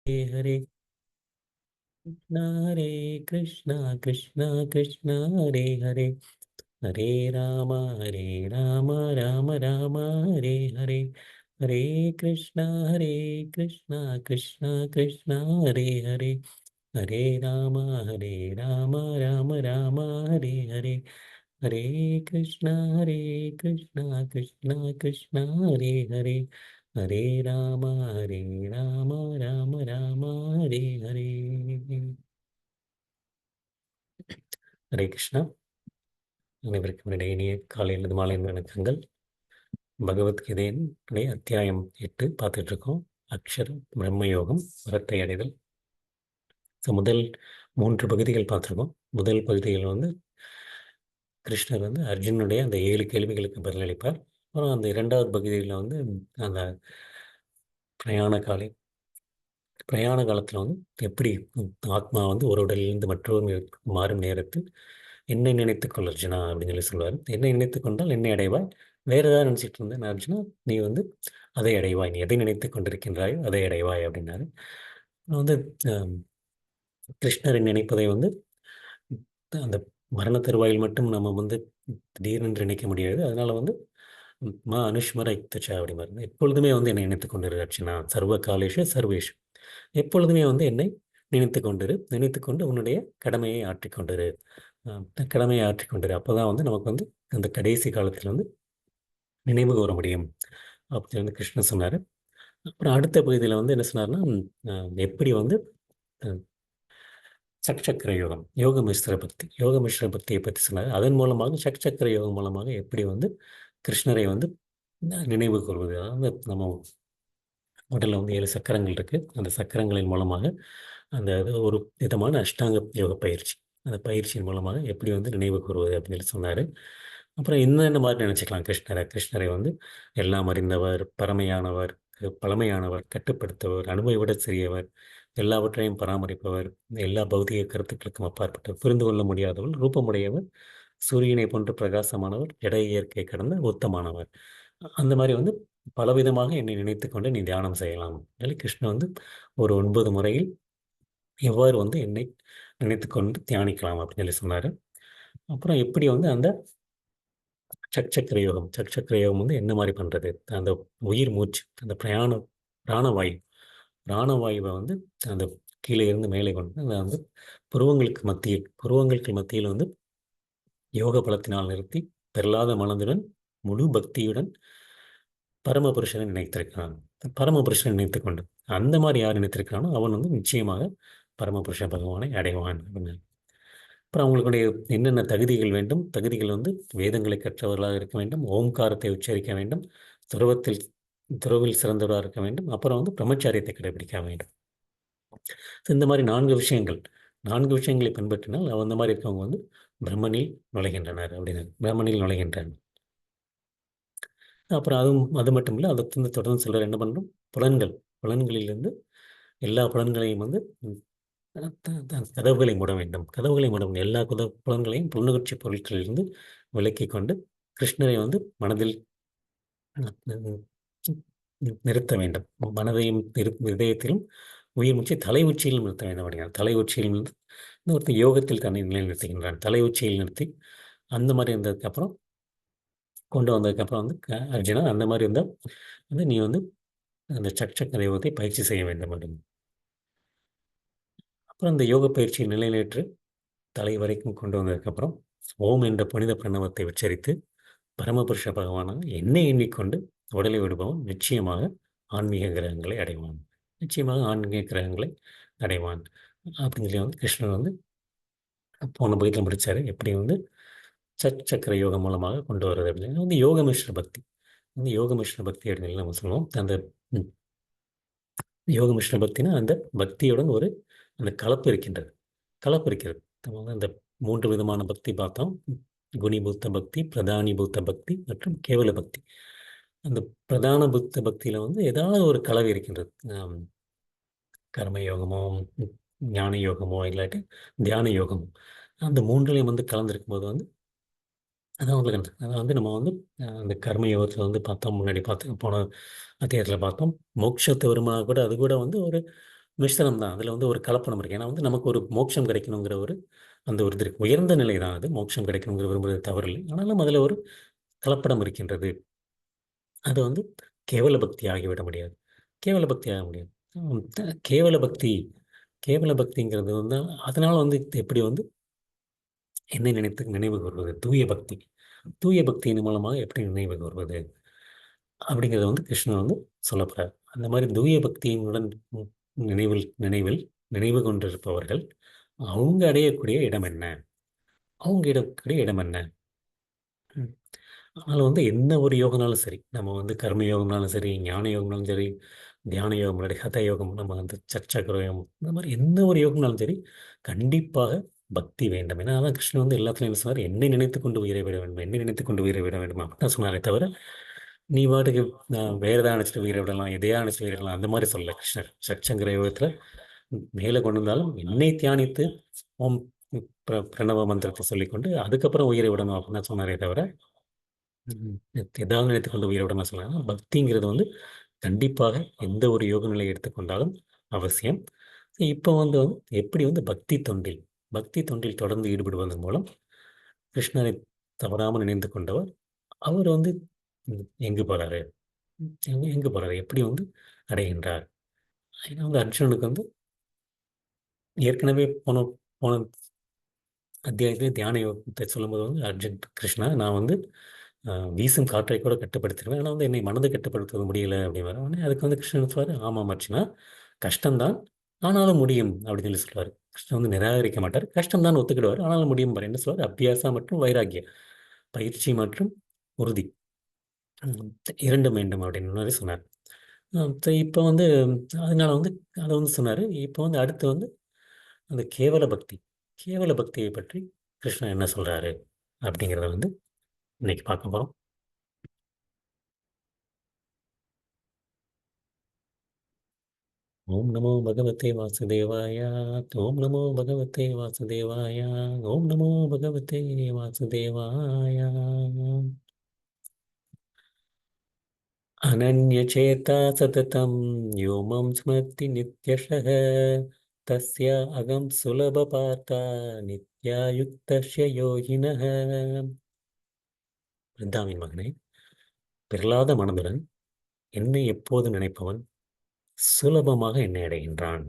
ஹரே ஹரே கிருஷ்ணா கிருஷ்ணா கிருஷ்ணா ஹரே ஹரே ஹரே ராம ராம ராம ஹரே ஹரே ஹரே கிருஷ்ணா கிருஷ்ணா கிருஷ்ணா ஹரே ஹரே ஹரே ராம ராம ராம ஹரே ஹரே ஹரே கிருஷ்ணா கிருஷ்ணா கிருஷ்ணா ஹரே ஹரே ஹரே ராம ராம ராம ஹரே ஹரே. ஹரே கிருஷ்ணா. அனைவருக்கும் இடையினிய காலை அல்லது மாலை வணக்கங்கள். பகவத்கீதையின் அத்தியாயம் 8 பார்த்துட்டு இருக்கோம். அக்ஷரம் பிரம்மயோகம் வரத்தை அடைதல். முதல் 3 பகுதிகள் பார்த்துருக்கோம். முதல் பகுதியில் கிருஷ்ணர் அர்ஜுனுடைய அந்த 7 கேள்விகளுக்கு பதிலளிப்பார். அப்புறம் அந்த 2வது பகுதியில் அந்த பிரயாண காலத்தில் எப்படி ஆத்மா ஒரு உடலிலிருந்து மற்றொரு மாறும் நேரத்தில் என்னை நினைத்துக்கொள் அர்ஜுனா அப்படின்னு சொல்லுவார். என்னை நினைத்து கொண்டால் என்னை அடைவாய், வேற ஏதாவது நினச்சிட்டு இருந்தேன் அர்ஜுனா நீ அதை அடைவாய், நீ எதை நினைத்து கொண்டிருக்கின்றாயோ அதை அடைவாய் அப்படின்னாரு. வந்து கிருஷ்ணரை நினைப்பதை அந்த மரண தருவாயில் மட்டும் நம்ம திடீர்னு நினைக்க முடியாது. அதனால மா அனுஷ்மர இத்தச்சா அப்படிமாரு எப்பொழுதுமே என்னை நினைத்து கொண்டிரு அர்ச்சனா, சர்வ காலேஷு சர்வேஷு, எப்பொழுதுமே என்னை நினைத்து கொண்டு உன்னுடைய கடமையை ஆற்றிக்கொண்டிரு, கடமையை ஆற்றிக்கொண்டிரு. அப்போ தான் நமக்கு அந்த கடைசி காலத்தில் நினைவு கூற முடியும் அப்படின்னு கிருஷ்ணன் சொன்னார். அப்புறம் அடுத்த பகுதியில் என்ன சொன்னார்னா, எப்படி சக்கர யோகம், யோக மிஸ்ர பக்தியை பற்றி சொன்னார். அதன் மூலமாக சக்கர யோகம் மூலமாக எப்படி கிருஷ்ணரை நினைவு கூறுவது. அதாவது நம்ம உடலில் 7 சக்கரங்கள் இருக்குது. அந்த சக்கரங்களின் மூலமாக அந்த ஒரு விதமான அஷ்டாங்க யோக பயிற்சி, அந்த பயிற்சியின் மூலமாக எப்படி நினைவு கூறுவது அப்படின்னு சொன்னார். அப்புறம் என்னென்ன மாதிரி நினச்சிக்கலாம் கிருஷ்ணரை எல்லாம் அறிந்தவர், பழமையானவர், கட்டுப்படுத்தவர், அனுபவை விட சிறியவர், எல்லாவற்றையும் பராமரிப்பவர், எல்லா பௌதிக கருத்துக்களுக்கும் அப்பாற்பட்டவர், புரிந்து கொள்ள முடியாதவர், ரூபமுடையவர், சூரியனை போன்று பிரகாசமானவர், இயற்கை கடந்த உத்தமானவர். அந்த மாதிரி பலவிதமாக என்னை நினைத்து கொண்டு நீ தியானம் செய்யலாம். கிருஷ்ணன் ஒரு 9 முறையில் எவ்வாறு என்னை நினைத்து கொண்டு தியானிக்கலாம் அப்படின்னு சொன்னார். அப்புறம் எப்படி அந்த சக்கர யோகம் என்ன மாதிரி பண்ணுறது, அந்த உயிர் மூச்சு, அந்த பிராணவாயுவை அந்த கீழே இருந்து மேலே கொண்டு அதை புருவங்களுக்கு மத்தியில் யோக பலத்தினால் நிறுத்தி பெறலாத மனதுடன் முழு பக்தியுடன் பரமபுருஷனை நினைத்து கொண்டு அந்த மாதிரி யார் நினைத்திருக்கிறானோ அவன் நிச்சயமாக பரமபுருஷ பகவானை அடைவான் அப்படின்னு. அப்புறம் அவங்களுடைய என்னென்ன தகுதிகள் வேண்டும், தகுதிகள் வேதங்களை கற்றவர்களாக இருக்க வேண்டும், ஓம்காரத்தை உச்சரிக்க வேண்டும், துறவில் சிறந்தவராக இருக்க வேண்டும், அப்புறம் பிரம்மச்சாரியத்தை கடைபிடிக்க வேண்டும். இந்த மாதிரி 4 விஷயங்களை பின்பற்றினால் அந்த மாதிரி இருக்கவங்க பிரம்மனில் நுழைகின்றனர் அப்படின்னு, பிரம்மனில் நுழைகின்றனர். அப்புறம் அது மட்டும் இல்லை, அதை தொடர்ந்து சொல்கிற என்ன பண்ணுறோம், புலன்களிலிருந்து எல்லா புலன்களையும் கதவுகளை மூட வேண்டும். எல்லா புலன்களையும் புலனுணர்ச்சி பொருட்களிலிருந்து விலக்கி கொண்டு கிருஷ்ணரை மனதில் நிறுத்த வேண்டும். மனதையும் இதயத்திலும் உயிர் மூச்சை தலை உச்சியிலும் நிறுத்த வேண்டும் அப்படிங்கிறார். தலை உச்சியில் ஒருத்தர் யோகத்தில் தன்னை நிலைநிறுத்துகின்றான். தலை உச்சியில் நிறுத்தி அந்த மாதிரி இருந்ததுக்கப்புறம் கொண்டு வந்ததுக்கப்புறம் அர்ஜுனா அந்த மாதிரி இருந்தால் நீ அந்த சக்கர யோகத்தை பயிற்சி செய்ய வேண்டும் அப்படின்னு. அப்புறம் அந்த யோக பயிற்சியை நிலைநிற்று தலை வரைக்கும் கொண்டு வந்ததுக்கப்புறம் ஓம் என்ற புனித பிரணவத்தை உச்சரித்து பரமபுருஷ பகவானாக என்னை எண்ணிக்கொண்டு உடலை விடுபவன் நிச்சயமாக ஆன்மீக கிரகங்களை அடைவான், அப்படின்னு சொல்லி கிருஷ்ணன் போன பகுதியில் முடித்தார். எப்படி சக்கர யோகம் மூலமாக கொண்டு வர்றது அப்படின்னு யோக மிஸ்ர பக்தி. யோக மிஸ்ர பக்தி அப்படின்னு நம்ம சொல்லுவோம். அந்த யோக மிஸ்ர பக்தினா அந்த பக்தியுடன் அந்த கலப்பு இருக்கிறது. நம்ம அந்த 3 விதமான பக்தி பார்த்தோம். குணிபூத்த பக்தி, பிரதானிபூத்த பக்தி மற்றும் கேவல பக்தி. அந்த பிரதான புத்த பக்தியில் ஏதாவது ஒரு கலவை இருக்கின்றது. கர்மயோகமோ, ஞான யோகமோ, இல்லாட்டி தியான யோகமோ, அந்த 3லையும் கலந்துருக்கும் போது அதான் உங்களுக்கு அதை நம்ம அந்த கர்ம யோகத்தில் பார்த்தோம். முன்னாடி போன அத்தியாயத்தில் பார்த்தோம். மோட்சத்தை வருமா கூட அது கூட ஒரு மிஷ்ரம் தான். அதில் வந்து ஒரு கலப்படம் இருக்கு. ஏன்னா வந்து நமக்கு ஒரு மோட்சம் கிடைக்கணுங்கிற ஒரு அந்த ஒரு இது இருக்கு. உயர்ந்த நிலை தான் அது. மோட்சம் கிடைக்கணுங்கிற விரும்புறது தவறில்லை. ஆனாலும் அதில் ஒரு கலப்படம் இருக்கின்றது. அது வந்து கேவல பக்தி ஆகிவிட முடியாது. கேவல பக்தி ஆக முடியாது. கேவல பக்தி கேவல பக்திங்கிறது வந்து அதனால வந்து எப்படி வந்து என்னை நினைத்து நினைவு கூர்வது தூய பக்தி. தூய பக்தியின் மூலமாக எப்படி நினைவு கூர்வது அப்படிங்கிறத வந்து கிருஷ்ணன் வந்து சொல்லப்படுறார். அந்த மாதிரி தூய பக்தியினுடன் நினைவில் நினைவில் நினைவு கொண்டிருப்பவர்கள் அவங்க அடையக்கூடிய இடம் என்ன? அவங்க இடக்கூடிய இடம் என்ன? ம். அதனால வந்து எந்த ஒரு யோகனாலும் சரி, நம்ம வந்து கர்ம யோகம்னாலும் சரி, ஞான யோகம்னாலும் சரி, தியான யோகம், இல்லாட்டி ஹத யோகம், நம்ம வந்து சச்சக்கர யோகம், இந்த மாதிரி எந்த ஒரு யோகம்னாலும் சரி, கண்டிப்பாக பக்தி வேண்டும். ஏன்னா அதான் கிருஷ்ணன் வந்து எல்லாத்துலையும் என்ன சொன்னார், என்னை நினைத்துக் கொண்டு உயிரை விட வேண்டும், என்னை நினைத்துக் கொண்டு உயிரை விட வேண்டும் அப்படிதான் சொன்னாரே தவிர, நீ பாட்டுக்கு வேற எதாவது நினைச்சிட்டு உயிரை விடலாம், எதையா நினைச்சிட்டு உயிரை விடலாம், அந்த மாதிரி சொல்லல கிருஷ்ணர். சச்சங்கர யோகத்தில் மேலே கொண்டு வந்தாலும் என்னை தியானித்து ஓம் பிரணவ மந்திரத்தை சொல்லிக்கொண்டு அதுக்கப்புறம் உயிரை விடணும் அப்படின்னு தான் சொன்னாரே தவிர, ஏதாவது நினைத்துக் கொண்டு உயிரை விடணும் சொல்லலாம். பக்திங்கிறது வந்து கண்டிப்பாக எந்த ஒரு யோக நிலையை எடுத்துக்கொண்டாலும் அவசியம். இப்போ வந்து எப்படி வந்து பக்தி தொண்டில் தொடர்ந்து ஈடுபடுவதன் மூலம் கிருஷ்ணரை தவறாமல் நினைந்து கொண்டவர் அவர் வந்து எங்கு போறாரு, எங்கு போறாரு, எப்படி வந்து அடைகின்றார். ஏன்னா வந்து அர்ஜுனனுக்கு வந்து ஏற்கனவே போன போன அத்தியாயத்திலே தியான யோகத்தை சொல்லும்போது வந்து அர்ஜுன் கிருஷ்ணா நான் வந்து வீசும் காற்றை கூட கட்டுப்படுத்திடுவேன். ஆனால் வந்து என்னை மனதை கட்டுப்படுத்த முடியல அப்படிங்கிற உடனே அதுக்கு வந்து கிருஷ்ணன் சொல்லுவார், ஆமாம் அர்ஜுனா கஷ்டம்தான் ஆனாலும் முடியும் அப்படின்னு சொல்லி சொல்லுவார். கிருஷ்ணன் வந்து நிராகரிக்க மாட்டார், கஷ்டம்தான் ஒத்துக்கிடுவார், ஆனாலும் முடியும் பாரு என்ன சொல்லுவார், அபியாசா மற்றும் வைராக்கியம், பயிற்சி மற்றும் உறுதி, ம், இரண்டும் வேண்டும் அப்படின்னு மாதிரி சொன்னார். இப்போ வந்து அதனால வந்து அதை வந்து சொன்னார். இப்போ வந்து அடுத்து வந்து அந்த கேவல பக்தியை பற்றி கிருஷ்ணன் என்ன சொல்றாரு அப்படிங்கிறத வந்து இன்னைக்கு பார்க்க போகிறோம். ஓம் நமோ பகவதே வாசுதேவாய. ஓம் நமோ பகவதே வாசுதேவாய. ஓம் நமோ பகவதே வாசுதேவாய. अनन्यचेता सततं यो मां स्मर्ति नित्यशः तस्य अहं सुलभपाता नित्यायुक्तस्य योगिनः. பிருந்தாவின் மகனே, பிறலாத மனதுடன் என்னை எப்போது நினைப்பவன் சுலபமாக என்னை அடைகின்றான்.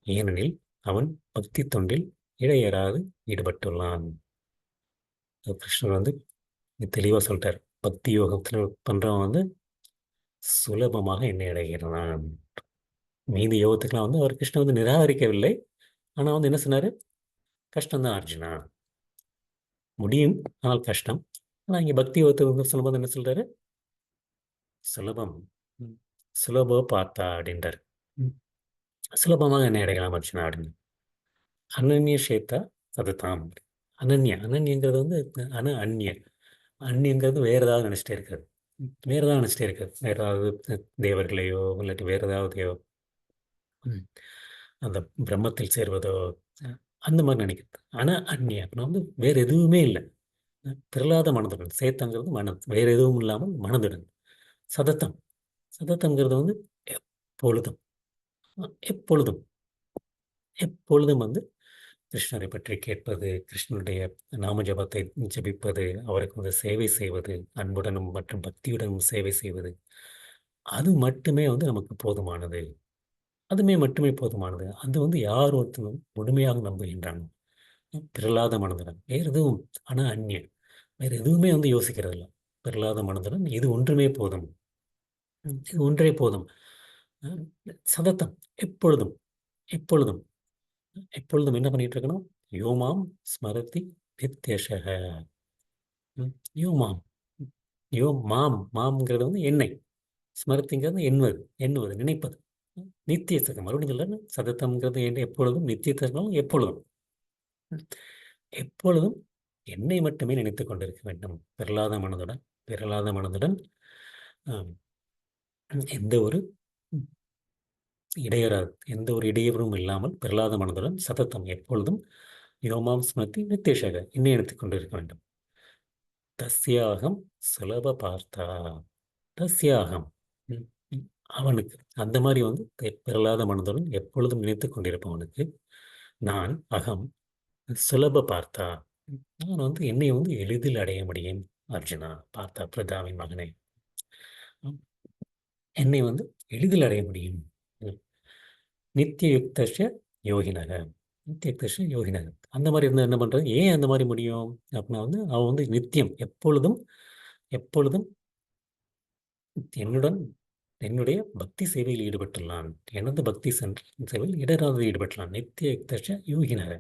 ஏனெனில் அவன் பக்தி தொண்டில் இடையறாது ஈடுபட்டுள்ளான். கிருஷ்ணர் வந்து தெளிவாக சொல்லிட்டார். பக்தி யோகத்தில் பண்றவன் வந்து சுலபமாக என்னை அடைகிறான். மீதி யோகத்துக்கெல்லாம் வந்து அவர் கிருஷ்ணன் வந்து நிராகரிக்கவில்லை. ஆனால் வந்து என்ன சொன்னார், கஷ்டம்தான் அர்ஜுனா, முடியும் ஆனால் கஷ்டம். ஆனால் இங்கே பக்தி யோகத்தை வந்து சொல்லும்போது என்ன சொல்றாரு, சுலபம், ம், சுலப பார்த்தா அப்படின்றார். ம், சுலபமாக என்னை அடையலாம் அர்ஜுனா அப்படின்னு. அனன்ய சேத்தா சததாம். அனன்யங்கிறது வந்து அந்நிய. அந்நியங்கிறது வேற ஏதாவது நினச்சிட்டே இருக்காது. வேற ஏதாவது நினச்சிட்டே இருக்காது. வேற ஏதாவது தேவர்களையோ இல்லாட்டி வேற ஏதாவதையோ, ம், அந்த பிரம்மத்தில் சேர்வதோ, அந்த மாதிரி நினைக்கிறது. ஆனால் அந்நிய அப்படின்னா வந்து வேற எதுவுமே இல்லை. பிறலாத மனதுடன் சேத்தங்கிறது மனம், வேற எதுவும் இல்லாமல் மனதுடன். சதத்தம், சதத்தங்கிறது வந்து எப்பொழுதும், எப்பொழுதும் எப்பொழுதும் வந்து கிருஷ்ணரை பற்றி கேட்பது, கிருஷ்ணனுடைய நாம ஜபத்தை ஜபிப்பது, அவருக்கு வந்து சேவை செய்வது, அன்புடனும் மற்றும் பக்தியுடனும் சேவை செய்வது, அது மட்டுமே வந்து நமக்கு போதுமானது. அதுமே மட்டுமே போதுமானது. அது வந்து யார் ஒருத்தரும் முழுமையாக நம்புகின்றாங்க, பிறலாத மனதுடன் வேறு எதுவும், ஆனால் அந்நியன் வேறு எதுவுமே வந்து யோசிக்கிறது இல்லை. பிறலாத மனதுடன் இது ஒன்றுமே போதும், இது ஒன்றே போதும். அஹ் சதத்தம், எப்பொழுதும், எப்பொழுதும், எப்பொழுதும் என்ன பண்ணிட்டு இருக்கணும், யோமாம் ஸ்மரதி நித்யஷக. யோமாம், யோ மாம், மாம்ங்கிறது வந்து என்னை, ஸ்மரத்திங்கிறது எண்ணுவது, எண்ணுவது நினைப்பது. நித்திய சகம் மறுபடியும் சொல்ல, சதத்தம்ங்கிறது எப்பொழுதும், நித்திய சகம் எப்பொழுதும். எப்பொழுதும் என்னை மட்டுமே நினைத்துக் கொண்டிருக்க வேண்டும். பிறலாத மனதுடன் ஆம், எந்த ஒரு எந்த ஒரு இடையூறும் இல்லாமல் பிறலாத மனதுடன் சதத்தம் எப்பொழுதும் யோமாம் ஸ்மிருதி நித்தேஷக என்னை நினைத்துக் கொண்டிருக்க வேண்டும். தஸ்யாகம் சுலப பார்த்தா, தஸ்யாகம், ம், ம். அவனுக்கு அந்த மாதிரி வந்து பிறலாத மனதுடன் எப்பொழுதும் நினைத்துக் கொண்டிருப்பவனுக்கு நான் அகம் சுலப பார்த்தா, நான் வந்து என்னை வந்து எளிதில் அடைய முடியும். அர்ஜுனா, பார்த்தா பிரதாவின் மகனே, என்னை வந்து எளிதில் அடைய முடியும். ம். நித்திய யுக்தஸ்ய யோகினக. நித்திய யுக்தஸ்ய யோகினக. அந்த மாதிரி இருந்தால் என்ன பண்றது? ஏன் அந்த மாதிரி முடியும்? அப்படின்னா வந்து அவன் வந்து நித்தியம் எப்பொழுதும் எப்பொழுதும் என்னுடன் என்னுடைய பக்தி சேவையில் ஈடுபட்டுள்ளான். எனது பக்தி சேவையில் இடராது ஈடுபட்டுள்ளான். நித்திய யுக்தஸ்ய யோகினக.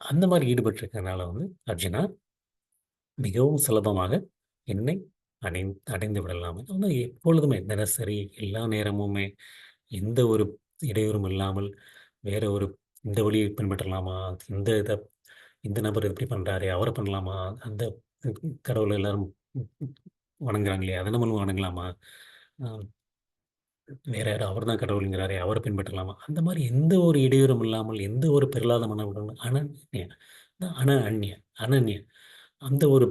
அந்த மாதிரி ஈடுபட்டிருக்கிறதுனால வந்து அர்ஜுனா மிகவும் சுலபமாக என்னை அடைந்து விடலாம். ஆனா எப்பொழுதுமே தினசரி எல்லா நேரமுமே எந்த ஒரு இடையூறும் இல்லாமல் வேற ஒரு இந்த வழியை பின்பற்றலாமா? இந்த இத இந்த நபர் இப்படி பண்றாரே, அவர பண்ணலாமா? அந்த கடவுள எல்லாரும் வணங்குறாங்களே, அத நம்மளும் வணங்கலாமா? அ வேற யாரோ அவர் தான் கடவுளுங்கிறாரே, அவர பின்பற்றலாமா? அந்த மாரி எந்த ஒரு இடையூறும் இல்லாமல், எந்த ஒரு பெருலாத மனவுடன் அனன்ய அனன்ய அந்த ஒரு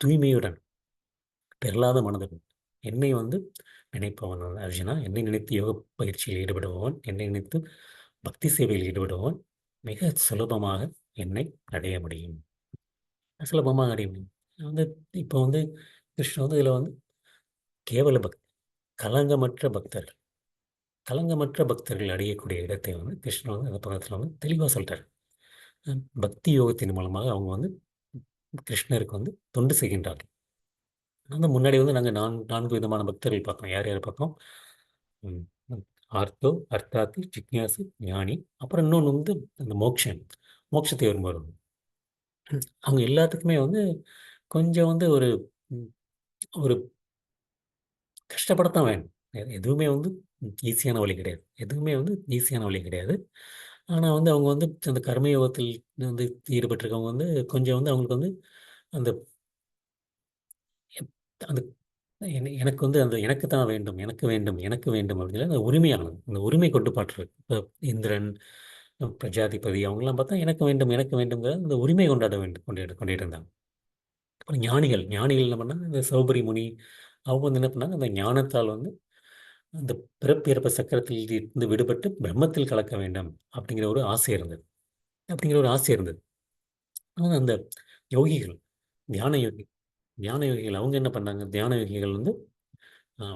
தூய்மையுடன் பெறலாத மனதுடன் என்னை வந்து நினைப்பவன் வந்து அர்ஜுனா, என்னை நினைத்து யோக பயிற்சியில் ஈடுபடுபவன், என்னை நினைத்து பக்தி சேவையில் ஈடுபடுபவன் மிக சுலபமாக என்னை அடைய முடியும். சுலபமாக அடைய முடியும். வந்து இப்போ வந்து கிருஷ்ணன் வந்து இதில வந்து கேவல களங்கமற்ற பக்தர்கள். களங்கமற்ற பக்தர்கள் அடையக்கூடிய இடத்தை வந்து கிருஷ்ணன் வந்து அந்த பதத்தில வந்து தெளிவா சொல்ட்டார். பக்தி யோகத்தின் மூலமாக அவங்க வந்து கிருஷ்ணருக்கு வந்து தொண்டு செய்கின்றார்கள். வந்து முன்னாடி வந்து நாங்க 4 விதமான பக்தர்கள் பார்த்தோம். யார் யார பார்த்தோம்? ம். ம். ஆர்த்தோ, அர்த்தாத்தி, ஜிக்ஞாசு, ஞானி. அப்புறம் இன்னொன்னு வந்து அந்த மோக்ஷம். மோட்சத்தை விரும்புறவங்க. அவங்க எல்லாத்துக்குமே வந்து கொஞ்சம் வந்து ஒரு ம் ஒரு கஷ்டப்படத்தான் வேணும். எதுவுமே வந்து ஈஸியான வழி கிடையாது. எதுவுமே வந்து ஈஸியான வழி கிடையாது. ஆனா வந்து அவங்க வந்து அந்த கர்மயோகத்தில் வந்து ஈடுபட்டிருக்கவங்க வந்து கொஞ்சம் வந்து அவங்களுக்கு வந்து அந்த எப் அந்த எனக்கு வந்து அந்த எனக்கு தான் வேண்டும், எனக்கு வேண்டும், எனக்கு வேண்டும் அப்படின்னு அந்த உரிமையானது. அந்த உரிமை கொட்டுப்பாட்டு இருக்கு. இப்ப இந்திரன், பிரஜாதிபதி அவங்கலாம் பார்த்தா எனக்கு வேண்டும், எனக்கு வேண்டும்ங்கிற அந்த உரிமை கொண்டாட வேண்டும் கொண்டிட்டு இருந்தாங்க. அப்புறம் ஞானிகள் ஞானிகள் என்ன பண்ணாங்க, இந்த சௌபரி முனி அவங்க வந்து என்ன பண்ணாங்க, அந்த ஞானத்தால் வந்து அந்த பிறப்பு இறப்பு சக்கரத்தில் இருந்து விடுபட்டு பிரம்மத்தில் கலக்க வேண்டும் அப்படிங்கிற ஒரு ஆசை இருந்தது. அப்படிங்கிற ஒரு ஆசை இருந்தது. ஆனா அந்த யோகிகள், தியான யோகி தியான யோகிகள் அவங்க என்ன பண்ணாங்க, தியான யோகிகள் வந்து அ